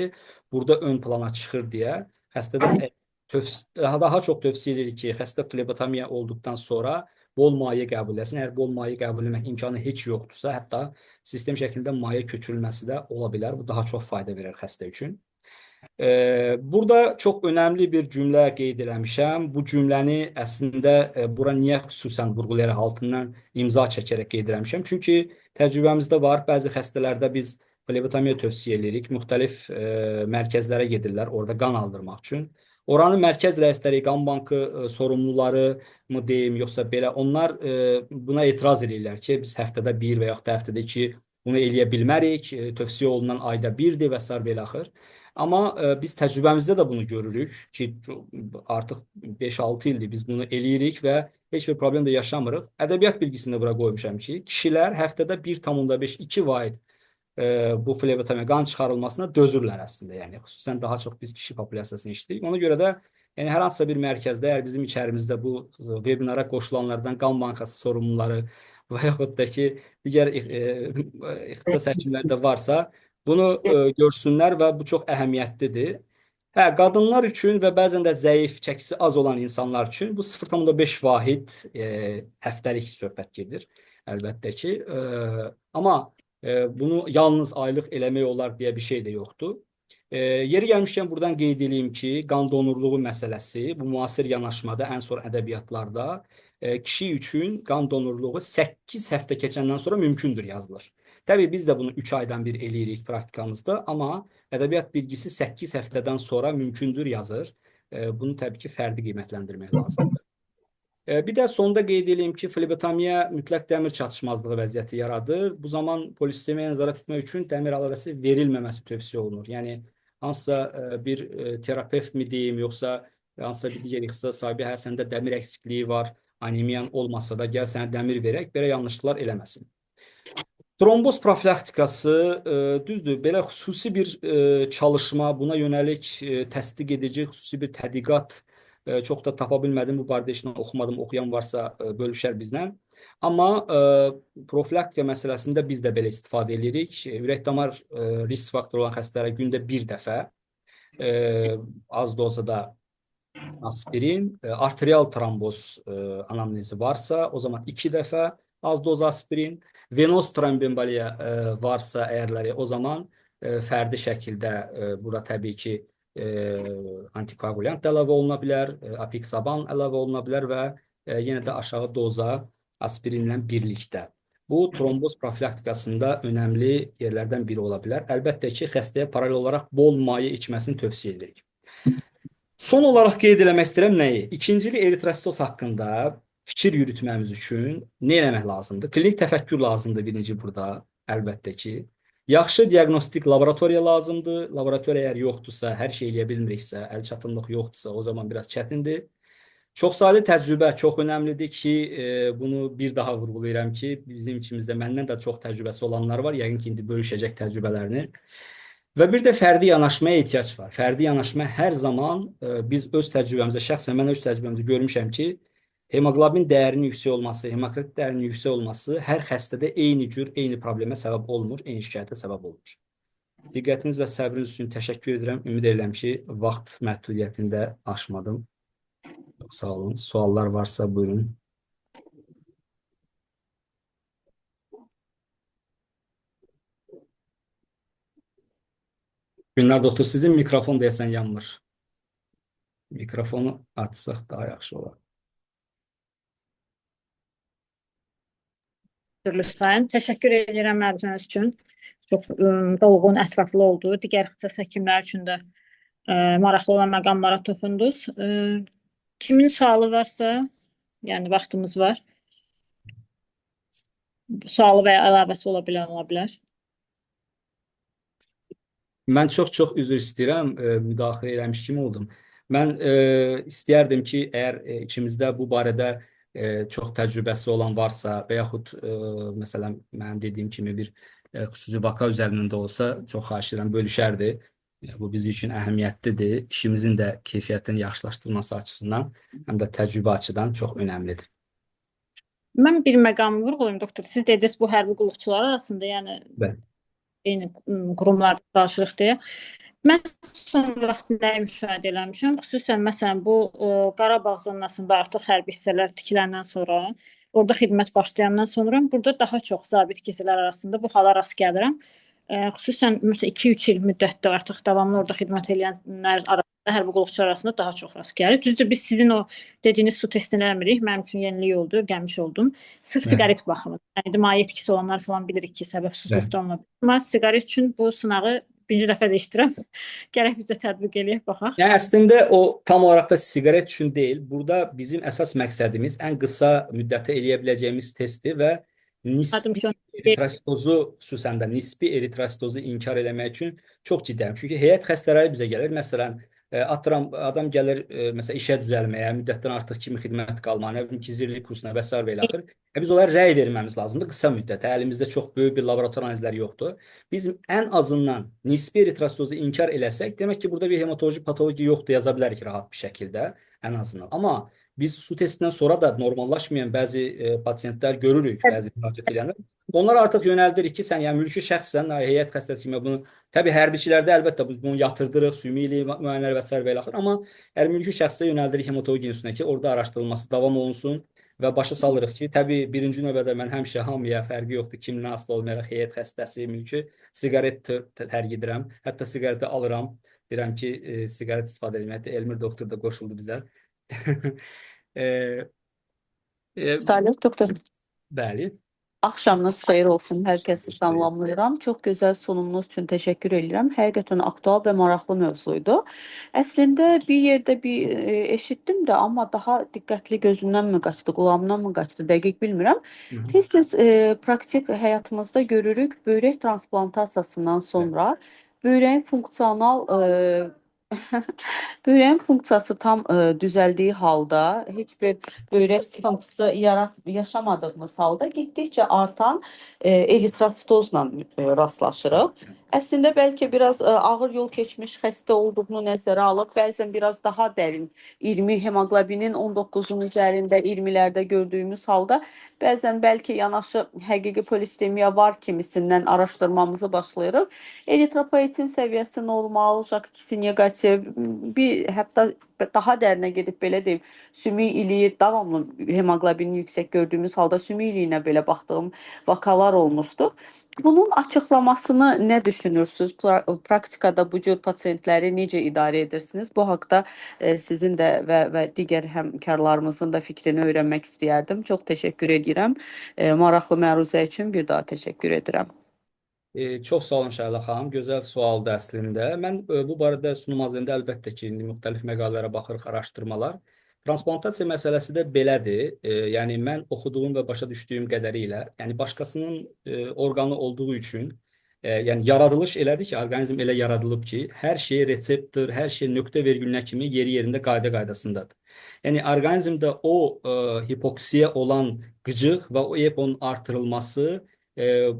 burada ön plana çıxır deyə xəstədən daha çox tövsiyə edirik ki, xəstə flebotomiya olduqdan sonra bol maye qəbul etsin. Əgər bol maye qəbul etmək imkanı heç yoxdursa, hətta sistem şəklində maye köçürülməsi də ola bilər. Bu daha çox fayda verir xəstə üçün. Burada çox önəmli bir cümlə qeyd eləmişəm. Bu cümləni əslində bura niyə xüsusən vurğulayaraq altından imza çəkərək qeyd eləmişəm? Çünki təcrübəmizdə var, bəzi xəstələrdə biz flebotomiya tövsiyə edirik. Müxtəlif mərkəzlərə gedirlər, orada qan aldırmaq üçün. Oranın mərkəz rəisləri, qan bankı sorumluları mı deyim, yoxsa belə onlar buna etiraz edirlər ki, biz həftədə bir və yaxud da həftədə iki bunu eləyə bilmərik, tövsiyə olunan ayda birdir və s. belə axır. Amma biz təcrübəmizdə də bunu görürük ki, artıq 5-6 ildir biz bunu eləyirik və heç bir problem də yaşamırıq. Ədəbiyyat bilgisini bura qoymuşam ki, kişilər həftədə 1,5-2 vaid bu flebotomiya qan çıxarılmasına dözürlər əslində. Yəni xüsusən daha çox biz kişi populyasiyasını işləyirik. Ona görə də yəni hər hansısa bir mərkəzdə, əgər bizim içərimizdə bu vebinara qoşulanlardan qan bankası sorumluları və yaxud da ki, digər ixtisas həkimləri də varsa, bunu görsünlər və bu çox əhəmiyyətlidir. Hə, qadınlar üçün və bəzən də zəif, çəkisi az olan insanlar üçün bu 0,5 vahid həftəlik söhbət gedir, əlbəttə ki. Amma bunu yalnız aylıq eləmək olar deyə bir şey də yoxdur. Yeri gəlmişkən buradan qeyd edeyim ki, qan donorluğu məsələsi bu müasir yanaşmada, ən son ədəbiyyatlarda kişi üçün qan donorluğu 8 həftə keçəndən sonra mümkündür yazılır. Təbii biz də bunu 3 aydan bir eləyirik praktikamızda, amma ədəbiyyat bilgisi 8 həftədən sonra mümkündür yazır. Bunu təbii ki, fərdi qiymətləndirmək lazımdır. Bir də sonda qeyd edeyim ki, flebotomiya mütləq dəmir çatışmazlığı vəziyyəti yaradır. Bu zaman polisistemiyaya nəzarət etmək üçün dəmir əlavəsi verilməməsi tövsiyə olunur. Yəni, hansısa bir terapevt mi deyim, yoxsa hansısa bir digər ixtisas sahibi hər səndə dəmir əksikliyi var, anemiyan olmasa da gəl sənə dəmir verək, belə yanlışlıqlar eləməsin. Tromboz profilaktikası, düzdür, belə xüsusi bir çalışma, buna yönəlik təsdiq edici xüsusi bir tədqiqat çox da tapa bilmədim, bu barədə heç oxumadım, oxuyan varsa bölüşər bizlə. Amma profilaktika məsələsində biz də belə istifadə edirik. Ürək-damar risk faktoru olan xəstələrə gündə bir dəfə az dozada aspirin, arterial tromboz anamnezi varsa, o zaman 2 dəfə az doz aspirin, venoz tromboemboliya varsa əgərləri, o zaman fərdi şəkildə burada təbii ki, antikoagulyant əlavə oluna bilər, apixaban əlavə oluna bilər və yenə də aşağı doza aspirinlə birlikdə. Bu, tromboz profilaktikasında önəmli yerlərdən biri ola bilər. Əlbəttə ki, xəstəyə paralel olaraq bol maye içməsini tövsiyə edirik. Son olaraq qeyd eləmək istəyirəm nəyi? İkincili eritrositos haqqında fikir yürütməmiz üçün nə eləmək lazımdır? Klinik təfəkkür lazımdır birinci burada, əlbəttə ki. Yaxşı diaqnostik laboratoriya lazımdır. Laboratoriya əgər yoxdursa, hər şey eləyə bilmiriksə, əl çatımlıq yoxdursa, o zaman biraz çətindir. Çoxsaylı təcrübə çox önəmlidir ki, bunu bir daha vurğulayıram ki, bizim içimizdə məndən də çox təcrübəsi olanlar var, yəqin ki, indi bölüşəcək təcrübələrini. Və bir də fərdi yanaşmaya ehtiyac var. Fərdi yanaşma hər zaman biz öz təcrübəmizdə, şəxsən mən öz təcrübəmdə görmüşəm ki, hemoqlobin dəyərinin yüksək olması, hemokrit dəyərinin yüksək olması hər xəstədə eyni cür, eyni problemə səbəb olmur, eyni şikayətə səbəb olmur. Diqqətiniz və səbriniz üçün təşəkkür edirəm. Ümid edirəm ki, vaxt məhdudiyyətində aşmadım. Çox sağ olun. Suallar varsa buyurun. Günlər doktor, sizin mikrofon deyəsən yanmır. Mikrofonu açsaq daha yaxşı olar. Lütfən. Təşəkkür edirəm məruzunuz üçün. Çox dolğun, ətraflı oldu. Digər ixtisas həkimləri üçün də maraqlı olan məqamlara toxundunuz. Kimin sualı varsa, yəni vaxtımız var. Sualı və ya əlavəsi ola bilər, ola bilər. Mən çox-çox üzr istəyirəm, müdaxilə eləmiş kimi oldum. Mən istəyərdim ki, əgər içimizdə bu barədə çox təcrübəsi olan varsa və yaxud məsələn mənim dediyim kimi bir xüsusi vaka üzərində olsa, çox xahiş edirəm bölüşərdi. Bu bizim üçün əhəmiyyətlidir. İşimizin də keyfiyyətini yaxşılaşdırması açısından, həm də təcrübə açıdan çox önəmlidir. Mən bir məqamı vurğulayım, doktor. Siz dediniz bu hərbi qulluqçular arasında, yəni Bəli. eyni qurumlarda çalışırıq deyə. Mən son vaxt nəyi müşahidə eləmişəm? Xüsusən məsələn bu Qarabağ zonasında artıq hərbi hissələr tikiləndən sonra, orada xidmət başlayandan sonra burada daha çox zabit gizlər arasında bu hala rast gəlirəm. Xüsusən məsələn 2-3 il müddətdə artıq davamlı orada xidmət edənlər arasında, hərbi qulluqçular arasında daha çox rast gəlir. Düzdür, biz sizin o dediyiniz su testini eləmirik. Mənim üçün yenilik oldu, gəlmiş oldum. Sırf Bəli. siqaret baxımı. Yəni ictimai etkisi olanlar falan bilirik ki, Bəli. səbəbsizlikdən ola bilər. Amma siqaret üçün bu sınağı birinci dəfə də iştirəm. Gərək biz də tətbiq eləyək, baxaq. Yəni əslində o tam olaraq da siqaret üçün deyil. Burada bizim əsas məqsədimiz ən qısa müddətdə eləyə biləcəyimiz testdir və Adım nisbi üçün. eritrositozu, xüsusən də nisbi eritrositozu inkar eləmək üçün çox ciddiyəm. Çünki heyət xəstələri bizə gəlir. Məsələn, atıram adam gəlir məsələn işə düzəlməyə, müddətdən artıq kimi xidmət qalmağa, nə bilim gizirlik kursuna və sair və ilə axır. Biz onlara rəy verməmiz lazımdır qısa müddətə. Əlimizdə çox böyük bir laborator analizləri yoxdur. Biz ən azından nisbi eritrositozu inkar eləsək, demək ki, burada bir hematoloji patologiya yoxdur, yaza bilərik rahat bir şəkildə ən azından. Amma biz su testindən sonra da normallaşmayan bəzi pasiyentlər görürük, bəzi müraciət edənlər. Onlar artıq yönəldirik ki, sən yəni mülki şəxsən, heyət xəstəsi kimi bunu, təbii hərbiçilərdə əlbəttə bunu yatırdırıq, sümükli müayinələr və s. və ilə axır. Amma hər mülki şəxsə yönəldirik hematologiya institutuna ki, orada araşdırılması davam olunsun və başa salırıq ki, təbii birinci növbədə mən həmişə hamıya fərqi yoxdur, kimdən asılı olmayaraq heyət xəstəsi, mülki siqaret tərk edirəm. Hətta siqareti alıram. Deyirəm ki, siqaret istifadə etməkdə Elmir doktor da qoşuldu bizə. Salih doktor, Bəli. axşamınız xeyir olsun. Hər kəsi salamlayıram. Çox gözəl sunumunuz üçün təşəkkür edirəm. Həqiqətən aktual və maraqlı mövzuydu. Əslində bir yerdə eşitdim də, amma daha diqqətli gözümdən mi qaçdı, qulağımdan mı qaçdı, dəqiq bilmirəm. Tez-tez praktik həyatımızda görürük, böyrək transplantasiyasından sonra böyrəyin funksional böyrəyin funksiyası tam düzəldiyi halda, heç bir böyrək sıxıntısı yaşamadığımız halda getdikcə artan eritrositozla rastlaşırıq. Əslində bəlkə biraz ağır yol keçmiş xəstə olduğunu nəzərə alıb, bəzən biraz daha dərin 20 hemoqlobinin 19-un üzərində 20-lərdə gördüyümüz halda bəzən bəlkə yanaşı həqiqi polistemiya var kimisindən araşdırmamızı başlayırıq. Eritropoyetin səviyyəsi normal, JAK2 negativ, hətta daha dərinə gedib belə deyim, sümük iliyi davamlı hemoqlobini yüksək gördüyümüz halda sümük iliyinə belə baxdığım vakalar olmuşdu. Bunun açıqlamasını nə düşünürsünüz? Praktikada bu cür pasiyentləri necə idarə edirsiniz? Bu haqda sizin də və digər həmkarlarımızın da fikrini öyrənmək istəyərdim. Çox təşəkkür edirəm. Maraqlı məruzə üçün bir daha təşəkkür edirəm. Çox sağ olun Şəhla xanım. Gözəl sualdır əslində. Mən bu barədə sunum hazırında əlbəttə ki, indi müxtəlif məqalələrə baxırıq, araşdırmalar. Transplantasiya məsələsi də belədir. Yəni mən oxuduğum və başa düşdüyüm qədərilə, yəni başqasının orqanı olduğu üçün, yəni yaradılış elədir ki, orqanizm elə yaradılıb ki, hər şey reseptor, hər şey nöqtə vergülünə kimi yeri yerində qayda-qaydasındadır. Yəni orqanizmdə o hipoksiya olan qıcıq və o EPO-nun artırılması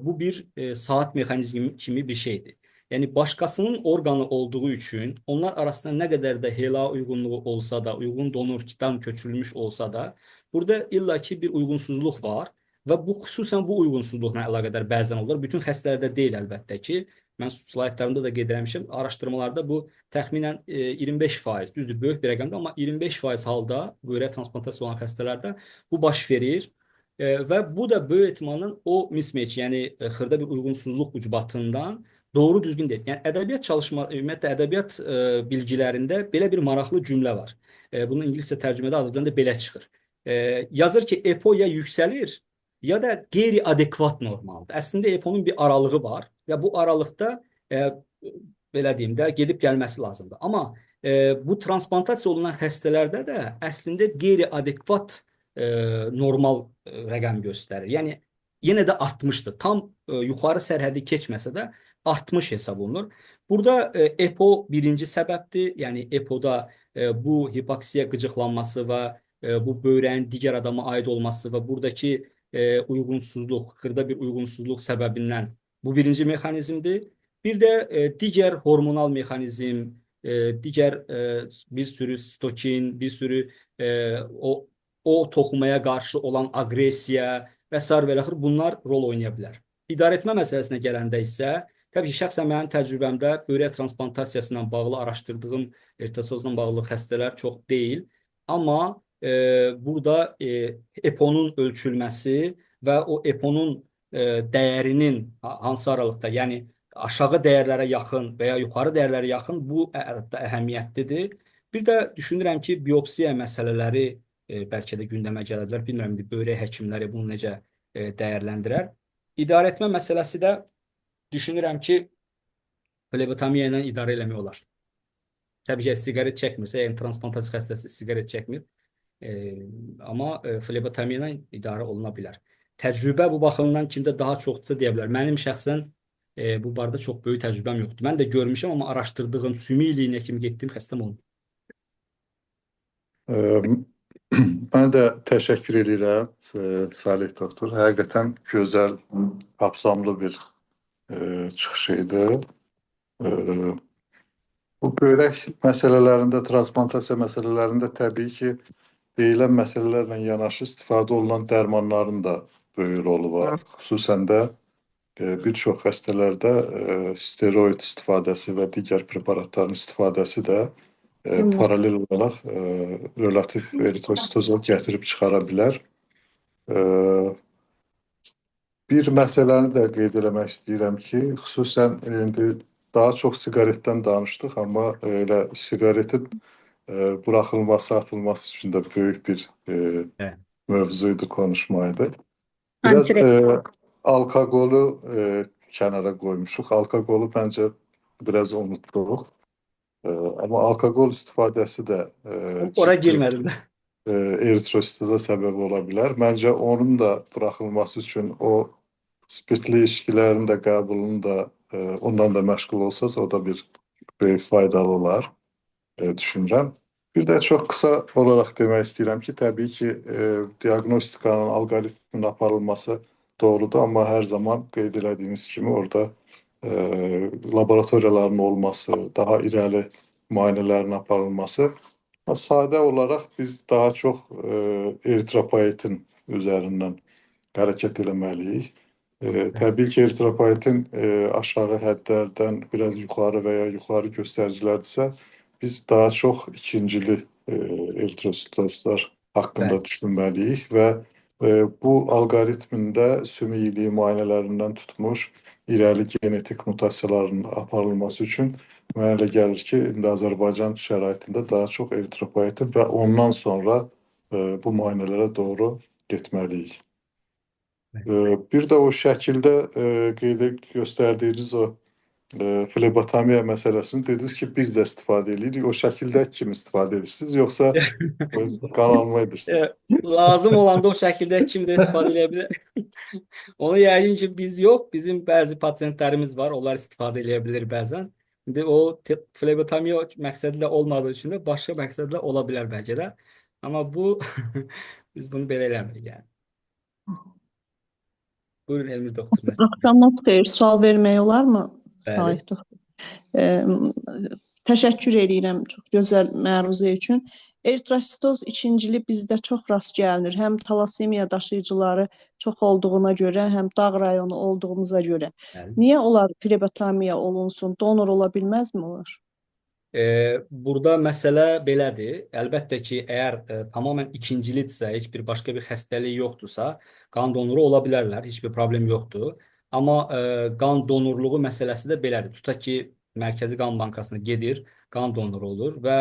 bu bir saat mexanizmi kimi bir şeydir. Yəni başqasının orqanı olduğu üçün onlar arasında nə qədər də HeLa uyğunluğu olsa da, uyğun donor kitan köçürülmüş olsa da, burada illaki bir uyğunsuzluq var və bu xüsusən bu uyğunsuzluqla əlaqədar bəzən olur. Bütün xəstələrdə deyil əlbəttə ki. Mən slaytlarımda da qeyd etmişəm. Araşdırmalarda bu təxminən 25%, düzdür, böyük bir rəqəmdir, amma 25% halda böyrək transplantasiya olan xəstələrdə bu baş verir. Və bu da böyük ehtimalla o mismatch, yəni xırda bir uyğunsuzluq ucbatından doğru düzgün deyil. Yəni ədəbiyyat çalışma, ümumiyyətlə ədəbiyyat bilgilərində belə bir maraqlı cümlə var. Bunu ingiliscə tərcümədə Azərbaycanda belə çıxır. Yazır ki, EPO ya yüksəlir, ya da qeyri-adekvat normaldır. Əslində EPO-nun bir aralığı var və bu aralıqda belə deyim də gedib gəlməsi lazımdır. Amma Bu transplantasiya olunan xəstələrdə də əslində qeyri-adekvat normal rəqəm göstərir. Yəni yenə də artmışdı. Tam yuxarı sərhədi keçməsə də artmış hesab olunur. Burada EPO birinci səbəbdir. Yəni EPO-da bu hipoksiya qıcıqlanması və bu böyrəyin digər adama aid olması və buradakı uyğunsuzluq, xırda bir uyğunsuzluq səbəbindən bu birinci mexanizmdir. Bir də digər hormonal mexanizm, digər bir sürü sitokin, bir sürü o toxumaya qarşı olan aqressiya və s. və axır bunlar rol oynaya bilər. İdarəetmə məsələsinə gələndə isə, təbii ki, şəxsən mənim təcrübəmdə böyrək transplantasiyası ilə bağlı araşdırdığım eritrosozla bağlı xəstələr çox deyil. Amma burada EPO-nun ölçülməsi və o EPO-nun dəyərinin hansı aralıqda, yəni aşağı dəyərlərə yaxın və ya yuxarı dəyərlərə yaxın bu əhəmiyyətlidir. Bir də düşünürəm ki, biopsiya məsələləri bəlkə də gündəmə gələ bilər. Bilmirəm, böyrək həkimləri bunu necə dəyərləndirər. İdarəetmə məsələsi də düşünürəm ki, flebotomiya ilə idarə eləmək olar. Təbii ki, siqaret çəkmirsə, yəni transplantasiya xəstəsi siqaret çəkmir. Amma flebotomiya ilə idarə oluna bilər. Təcrübə bu baxımdan kimdə daha çoxdursa deyə bilər. Mənim şəxsən bu barədə çox böyük təcrübəm yoxdur. Mən də görmüşəm, amma araşdırdığım, sümük iliyinə kimi getdiyim xəstəm olmur. Mən də təşəkkür edirəm Salih doktor. Həqiqətən gözəl, kapsamlı bir çıxış idi. Bu böyrək məsələlərində, transplantasiya məsələlərində təbii ki, deyilən məsələlərlə yanaşı istifadə olunan dərmanların da böyük rolu var. Xüsusən də bir çox xəstələrdə steroid istifadəsi və digər preparatların istifadəsi də paralel olaraq relativ eritrositoza gətirib çıxara bilər. Bir məsələni də qeyd eləmək istəyirəm ki, xüsusən indi daha çox siqaretdən danışdıq, amma elə siqaretin buraxılması, atılması üçün də böyük bir mövzuydu, konuşmaydı. Biraz alkoqolu kənara qoymuşuq. Alkoqolu məncə biraz unutduq. Amma alkoqol istifadəsi də ora girmədim də. Eritrositoza səbəb ola bilər. Məncə onun da buraxılması üçün o spirtli içkilərin də qəbulunu da ondan da məşğul olsaz, o da bir böyük faydalı olar, düşünürəm. Bir də çox qısa olaraq demək istəyirəm ki, təbii ki, diaqnostikanın, alqoritmin aparılması doğrudur, amma hər zaman qeyd elədiyiniz kimi orada laboratoriyaların olması, daha irəli müayinələrin aparılması. Sadə olaraq biz daha çox eritropoyetin üzərindən hərəkət eləməliyik. Təbii ki, eritropoyetin aşağı hədlərdən biraz yuxarı və ya yuxarı göstəricilərdirsə, biz daha çox ikincili eritrositozlar haqqında düşünməliyik və bu alqoritmində sümük iliyi müayinələrindən tutmuş irəli genetik mutasiyaların aparılması üçün mənə elə gəlir ki, indi Azərbaycan şəraitində daha çox eritropoyetin və ondan sonra bu müayinələrə doğru getməliyik. Bir də o şəkildə göstərdiyiniz o flebotomiya məsələsini dediniz ki, biz də istifadə edirik. O şəkildə kim istifadə edirsiniz, yoxsa qan alma edirsiniz? Lazım olanda o şəkildə kim də istifadə edə bilər. Onu yəqin ki, biz yox, bizim bəzi pasientlərimiz var, onlar istifadə edə bilir bəzən. İndi o flebotomiya məqsədlə olmadığı üçün də başqa məqsədlə ola bilər bəlkə də. Amma bu biz bunu belə eləmirik yəni. Buyurun Elmir doktor. Axşamınız xeyir, sual vermək olar mı? Salih doktor. Təşəkkür edirəm çox gözəl məruzə üçün. Eritrositoz ikincili bizdə çox rast gəlinir. Həm talasemiya daşıyıcıları çox olduğuna görə, həm dağ rayonu olduğumuza görə. Niyə onlar flebotomiya olunsun? Donor ola bilməzmi onlar? Burada məsələ belədir. Əlbəttə ki, əgər tamamən ikincilidirsə, heç bir başqa bir xəstəlik yoxdursa, qan donoru ola bilərlər, heç bir problem yoxdur. Amma qan donorluğu məsələsi də belədir. Tutaq ki, Mərkəzi Qan Bankasına gedir, qan donoru olur və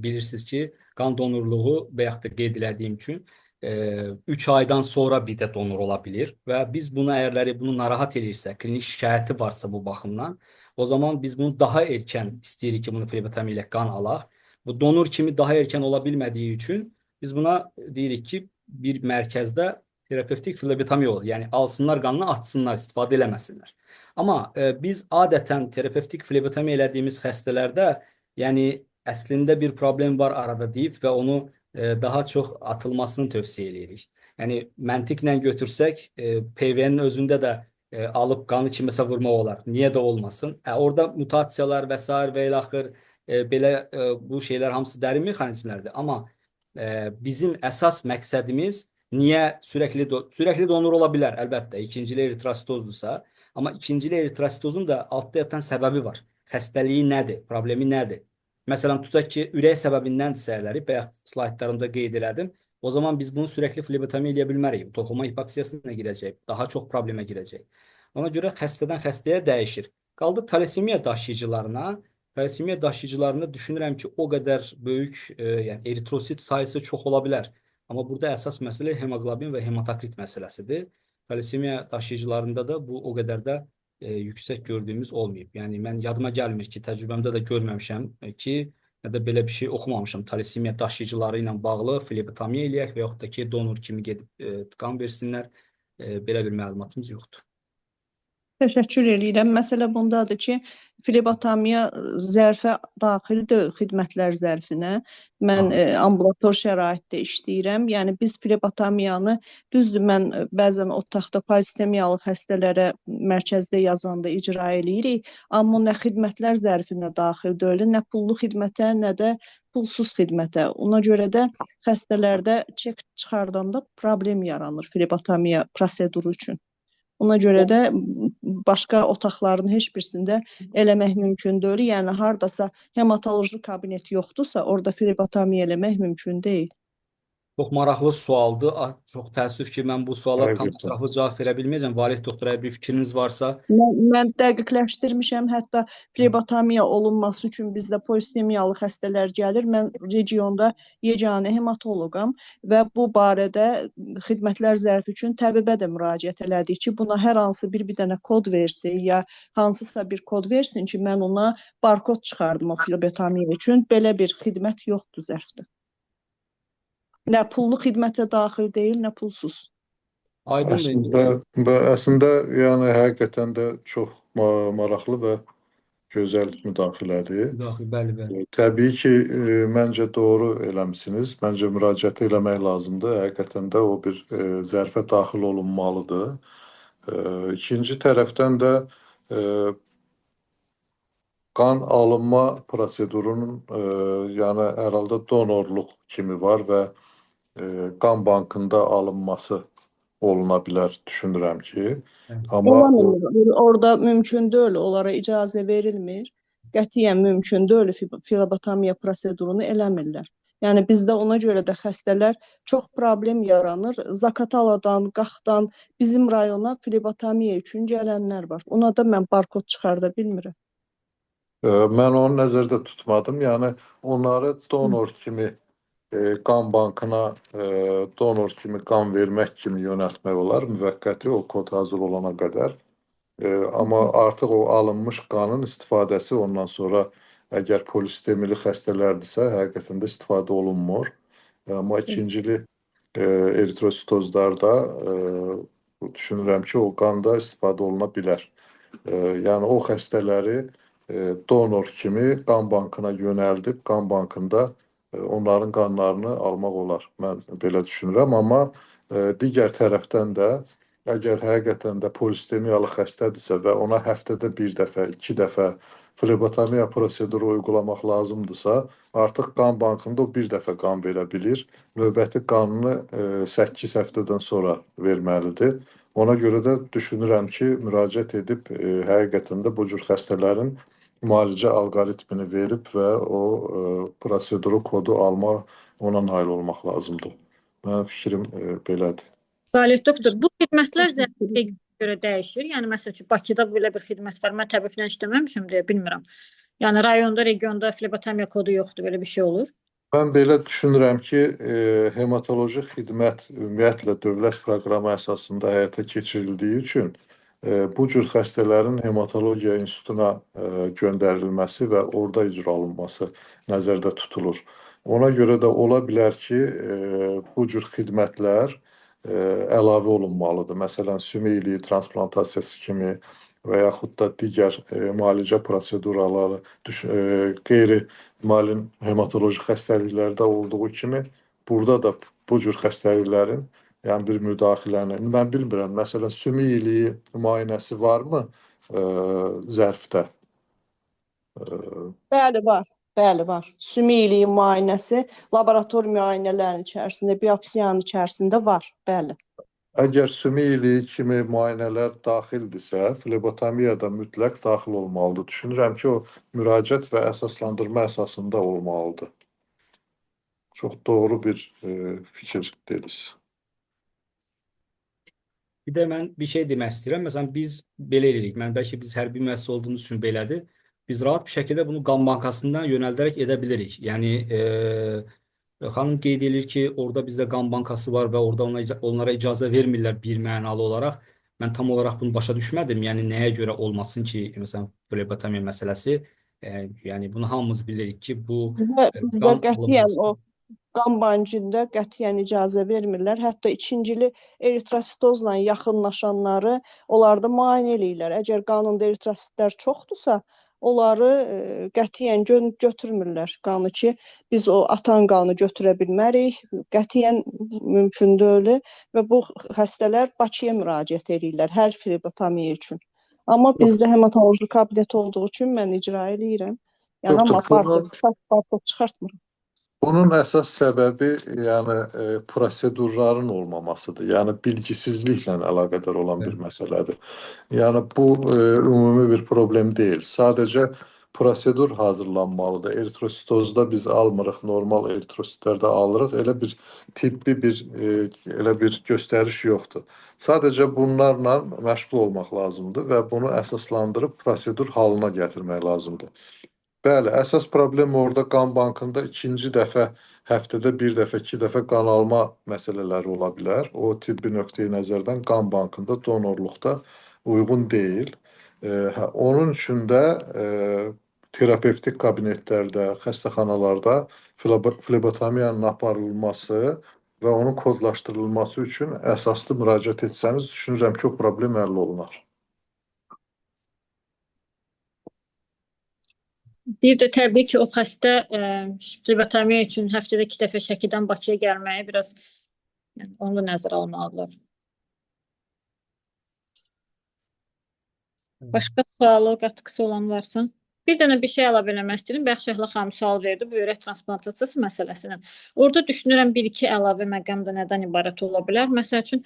bilirsiniz ki, qan donorluğu və yaxud da qeyd elədiyim üçün 3 aydan sonra bir də donor ola bilir və biz bunu əgərləri bunu narahat edirsə, klinik şikayəti varsa bu baxımdan, o zaman biz bunu daha erkən istəyirik ki, bunu flebotomiya ilə qan alaq. Bu donor kimi daha erkən ola bilmədiyi üçün biz buna deyirik ki, bir mərkəzdə terapevtik flebotomiya olur. Yəni alsınlar qanını, atsınlar, istifadə eləməsinlər. Amma biz adətən terapevtik flebotomiya elədiyimiz xəstələrdə, yəni əslində bir problem var arada deyib və onu daha çox atılmasını tövsiyə edirik. Yəni məntiqlə götürsək, PVN-in özündə də alıb qanı kiməsə vurmaq olar. Niyə də olmasın? Orada mutasiyalar və s. və ilə axır belə bu şeylər hamısı dərin mexanizmlərdir. Amma bizim əsas məqsədimiz niyə sürəkli donor ola bilər, əlbəttə, ikincili eritrositozdursa, amma ikincili eritrositozun da altda yatan səbəbi var. Xəstəliyi nədir, problemi nədir? Məsələn, tutaq ki, ürək səbəbindəndirsə əgəri, bayaq slaydlarımda qeyd elədim, o zaman biz bunu sürəkli flebotomiya eləyə bilmərik. Toxuma hipoksiyasına girəcək, daha çox problemə girəcək. Ona görə xəstədən xəstəyə dəyişir. Qaldı talasemiya daşıyıcılarına. Talasemiya daşıyıcılarında düşünürəm ki, o qədər böyük, yəni eritrosit sayısı çox ola bilər. Amma burada əsas məsələ hemoqlobin və hematokrit məsələsidir. Talasemiya daşıyıcılarında da bu o qədər də yüksək gördüyümüz olmayıb. Yəni mən yadıma gəlmir ki, təcrübəmdə də görməmişəm ki, ya da belə bir şey oxumamışam. Talasemiya daşıyıcıları ilə bağlı flebotomiya eləyək və yaxud da ki, donor kimi gedib qan versinlər. Belə bir məlumatımız yoxdur. Təşəkkür edirəm. Məsələ bundadır ki, flebotomiya zərfə daxil deyil, xidmətlər zərfinə. Mən ambulator şəraitdə işləyirəm. Yəni biz flebotomiyanı, düzdür, mən bəzən otaqda polisitemiyalı xəstələrə mərkəzdə yazanda icra eləyirik, amma nə xidmətlər zərfinə daxil deyil, nə pullu xidmətə, nə də pulsuz xidmətə. Ona görə də xəstələrdə çek çıxardanda problem yaranır flebotomiya proseduru üçün. Ona görə də başqa otaqların heç birisində eləmək mümkün deyil. Yəni hardasa hematoloji kabinet yoxdursa, orada flebotomiya eləmək mümkün deyil. Çox maraqlı sualdır. Çox təəssüf ki, mən bu suala tam Həqiqətən. ətraflı cavab verə bilməyəcəm. Valid doktor, əgər bir fikriniz varsa. Mən dəqiqləşdirmişəm. Hətta flebotomiya olunması üçün bizdə polisitemiyalı xəstələr gəlir. Mən regionda yeganə hematoloqam və bu barədə xidmətlər zərfi üçün təbibə də müraciət elədik ki, buna hər hansı bir dənə kod versin ya hansısa bir kod versin ki, mən ona barkod çıxardım o flebotomiya üçün. Belə bir xidmət yoxdur zərfdə. Nə pullu xidmətə daxil deyil, nə pulsuz. Əslində, yəni həqiqətən də çox maraqlı və gözəl müdaxilədir. Bəli. Təbii ki, məncə doğru eləmisiniz. Məncə müraciət eləmək lazımdır. Həqiqətən də o bir zərfə daxil olunmalıdır. İkinci tərəfdən də qan alınma prosedurunun yəni hər halda donorluq kimi var və qan bankında alınması oluna bilər, düşünürəm ki. Amma orada mümkün deyil, onlara icazə verilmir. Qətiyyən mümkün deyil, flebotomiya prosedurunu eləmirlər. Yəni bizdə ona görə də xəstələr çox problem yaranır. Zakataladan, Qaxdan bizim rayona flebotomiya üçün gələnlər var. Ona da mən barkod çıxarda bilmirəm. Mən onu nəzərdə tutmadım. Yəni onları donor kimi qan bankına donor kimi qan vermək kimi yönəltmək olar, müvəqqəti o kod hazır olana qədər. Amma artıq o alınmış qanın istifadəsi ondan sonra əgər polisistemili xəstələrdirsə, həqiqətən də istifadə olunmur. Amma ikincili eritrositozlarda düşünürəm ki, o qanda istifadə oluna bilər. Yəni o xəstələri donor kimi qan bankına yönəldib, qan bankında onların qanlarını almaq olar. Mən belə düşünürəm, amma digər tərəfdən də əgər həqiqətən də polisitemiyalı xəstədirsə və ona həftədə bir dəfə, 2 dəfə flebotomiya proseduru uygulamaq lazımdırsa, artıq qan bankında o bir dəfə qan verə bilir. Növbəti qanını 8 həftədən sonra verməlidir. Ona görə də düşünürəm ki, müraciət edib həqiqətən də bu cür xəstələrin müalicə alqoritmini verib və o proseduru, kodu alma, ona nail olmaq lazımdır. Mənim fikrim belədir. Valid doktor, bu xidmətlər zərfə görə dəyişir. Yəni məsəl üçün Bakıda belə bir xidmət var. Mən təbiblə işləməmişəm deyə bilmirəm. Yəni rayonda, regionda flebotomiya kodu yoxdur, belə bir şey olur. Mən belə düşünürəm ki, hematoloji xidmət ümumiyyətlə dövlət proqramı əsasında həyata keçirildiyi üçün bu cür xəstələrin hematologiya institutuna göndərilməsi və orada icra olunması nəzərdə tutulur. Ona görə də ola bilər ki, bu cür xidmətlər əlavə olunmalıdır. Məsələn, sümük iliyi transplantasiyası kimi və yaxud da digər müalicə proseduraları, qeyri-malin hematoloji xəstəliklərdə olduğu kimi, burada da bu cür xəstəliklərin yəni bir müdaxilənin, mən bilmirəm, məsələn, sümük iliyi müayinəsi varmı zərfdə? Bəli, var. Bəli, var. Sümük iliyi müayinəsi laborator müayinələrin içərisində, biopsiyanın içərisində var. Bəli. Əgər sümük iliyi kimi müayinələr daxildirsə, flebotomiya da mütləq daxil olmalıdır. Düşünürəm ki, o müraciət və əsaslandırma əsasında olmalıdır. Çox doğru bir fikir dediniz. Bir də mən bir şey demək istəyirəm. Məsələn, biz belə edirik. Mən bəlkə biz hərbi müəssisə olduğumuz üçün belədir. Biz rahat bir şəkildə bunu qan bankasından yönəldərək edə bilirik. Yəni xanım qeyd edir ki, orada bizdə qan bankası var və orada onlara icazə vermirlər birmənalı olaraq. Mən tam olaraq bunu başa düşmədim. Yəni nəyə görə olmasın ki, məsələn, flebotomiya məsələsi. Yəni bunu hamımız bilirik ki, bu Bizdə qan qətiyyən alınması. o qan bankında qətiyyən icazə vermirlər. Hətta ikincili eritrositozla yaxınlaşanları onlarda müayinə eləyirlər. Əgər qanında eritrositlər çoxdursa, onları qətiyyən götürmürlər qanı ki, biz o atan qanı götürə bilmərik. Qətiyyən mümkün deyil və bu xəstələr Bakıya müraciət edirlər hər flebotomiya üçün. Amma bizdə hematoloji kabinet olduğu üçün mən icra eləyirəm. Yəni amma barkod çıxartmıram. Bunun əsas səbəbi yəni prosedurların olmamasıdır. Yəni bilgisizliklə əlaqədar olan bir məsələdir. Yəni bu ümumi bir problem deyil. Sadəcə prosedur hazırlanmalıdır. Eritrositozda biz almırıq, normal eritrositlərdə alırıq. Elə bir tibbi elə bir göstəriş yoxdur. Sadəcə bunlarla məşğul olmaq lazımdır və bunu əsaslandırıb prosedur halına gətirmək lazımdır. Bəli, əsas problem orada qan bankında ikinci dəfə, həftədə bir dəfə, iki dəfə qan alma məsələləri ola bilər. O tibbi nöqteyi nəzərdən qan bankında donorluqda uyğun deyil. Onun üçün də terapevtik kabinetlərdə, xəstəxanalarda flebotomiyanın aparılması və onun kodlaşdırılması üçün əsaslı müraciət etsəniz, düşünürəm ki, o problem həll olunar. Bir də təbii ki, o xəstə flebotomiya üçün həftədə 2 dəfə Şəkidən Bakıya gəlməyi biraz onu da nəzərə almalıdırlar. Başqa sualı, qatıqısı olan varsa? Bir dənə bir şey əlavə eləmək istəyirəm. Bəxşəhlə xanım sual verdi bu ürək transplantasiya məsələsindən. Orada düşünürəm 1-2 əlavə məqam da nədən ibarət ola bilər. Məsəl üçün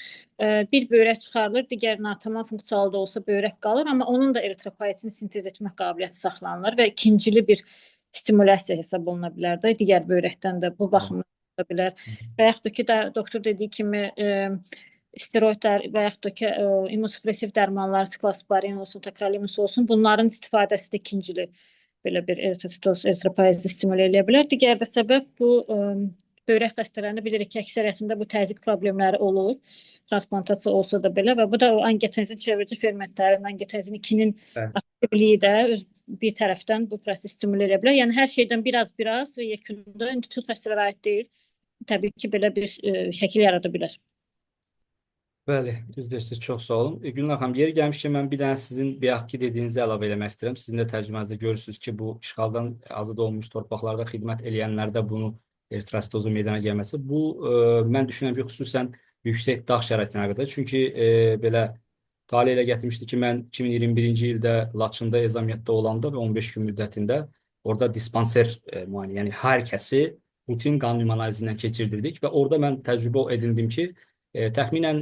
bir böyrək çıxarılır, digər natamam funksiyalı da olsa böyrək qalır, amma onun da eritropoyetini sintez etmək qabiliyyəti saxlanılır və ikincili bir stimulyasiya hesab oluna bilər də digər böyrəkdən də bu baxımdan ola bilər. Və yaxud da ki, doktor dediyi kimi steroidlər və yaxud da ki, immunosupressiv dərmanlar, siklosporin olsun, takrolimus olsun, bunların istifadəsi də ikincili belə bir eritrositoz, eritropoyezi stimulə edə bilər. Digər də səbəb bu böyrək xəstələrində bilirik ki, əksəriyyətində bu təzyiq problemləri olur. Transplantasiya olsa da belə və bu da o angiotenzin çevirici fermentlərin, angiotenzin 2-nin aktivliyi də bir tərəfdən bu prosesi stimulə edə bilər. Yəni hər şeydən biraz və yekunda bütün xəstələrə aid deyil. Təbii ki, belə bir şəkil yarada bilər. Bəli, düz deyirsiniz. Çox sağ olun. Gülnar xanım, yeri gəlmişkən mən bir dənə sizin bayaqki dediyinizi əlavə eləmək istəyirəm. Sizin də tərcümənizdə görürsünüz ki, bu işğaldan azad olunmuş torpaqlarda xidmət eləyənlərdə bunu eritrositozun meydana gəlməsi. Bu, mən düşünürəm ki, xüsusən yüksək dağ şəraitinə qədər. Çünki belə talih elə gətirmişdi ki, mən 2021-ci ildə Laçında ezamiyyətdə olanda və 15 gün müddətində orada dispanser müayinə, yəni hər kəsi rutin qan analizindən keçirdirdik və orada mən təcrübə edindim ki, təxminən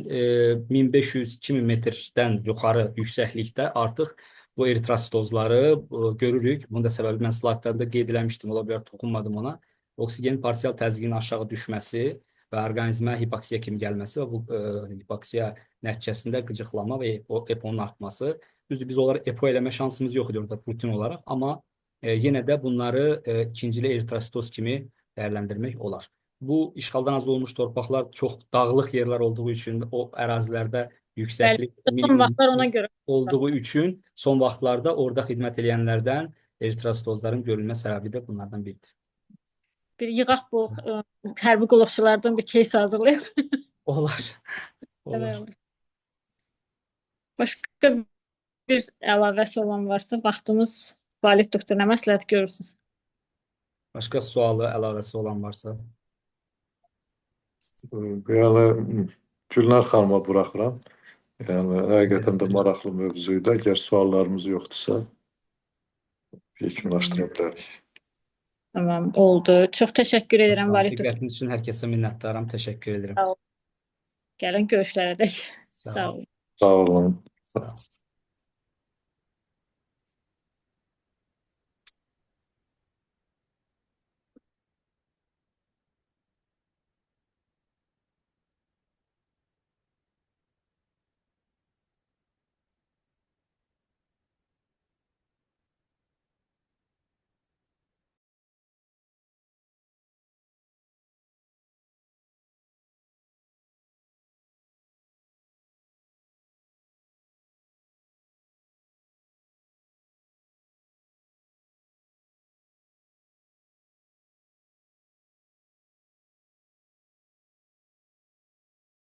1500-2000 metrdən yuxarı yüksəklikdə artıq bu eritrositozları görürük. Bunun da səbəbi mən slaydlarımda qeyd eləmişdim, ola bilər toxunmadım ona. Oksigen parsial təzyiqinin aşağı düşməsi və orqanizmə hipoksiya kimi gəlməsi və bu hipoksiya nəticəsində qıcıqlama və EPO-nun artması. Düzdür, biz onları EPO eləmə şansımız yox idi orada rutin olaraq, amma yenə də bunları ikincili eritrositoz kimi dəyərləndirmək olar. Bu işğaldan azad olmuş torpaqlar çox dağlıq yerlər olduğu üçün o ərazilərdə yüksəklik Son minimum vaxtlar ona görə olduğu üçün son vaxtlarda orada xidmət edənlərdən eritrositozların görülmə səbəbi də bunlardan biridir. bir yığaq bu hərbi qulluqçulardan bir case hazırlayıb. Olar. Olar. Evet. Başqa bir əlavəsi olan varsa, vaxtımız Valid doktor nə məsləhət görürsünüz? Başqa sualı, əlavəsi olan varsa. Yəni Gülnar xanıma buraxıram. Yəni həqiqətən də maraqlı mövzu idi. Əgər suallarımız yoxdursa, yekunlaşdıra bilərik. Tamam, oldu. Çox təşəkkür edirəm Valid doktor. Diqqətiniz üçün hər kəsə minnətdaram. Təşəkkür edirəm. Sağ olun. Gəlin görüşlərə dək. Sağ Sağ olun. olun. Sağ olun. Sağ olun.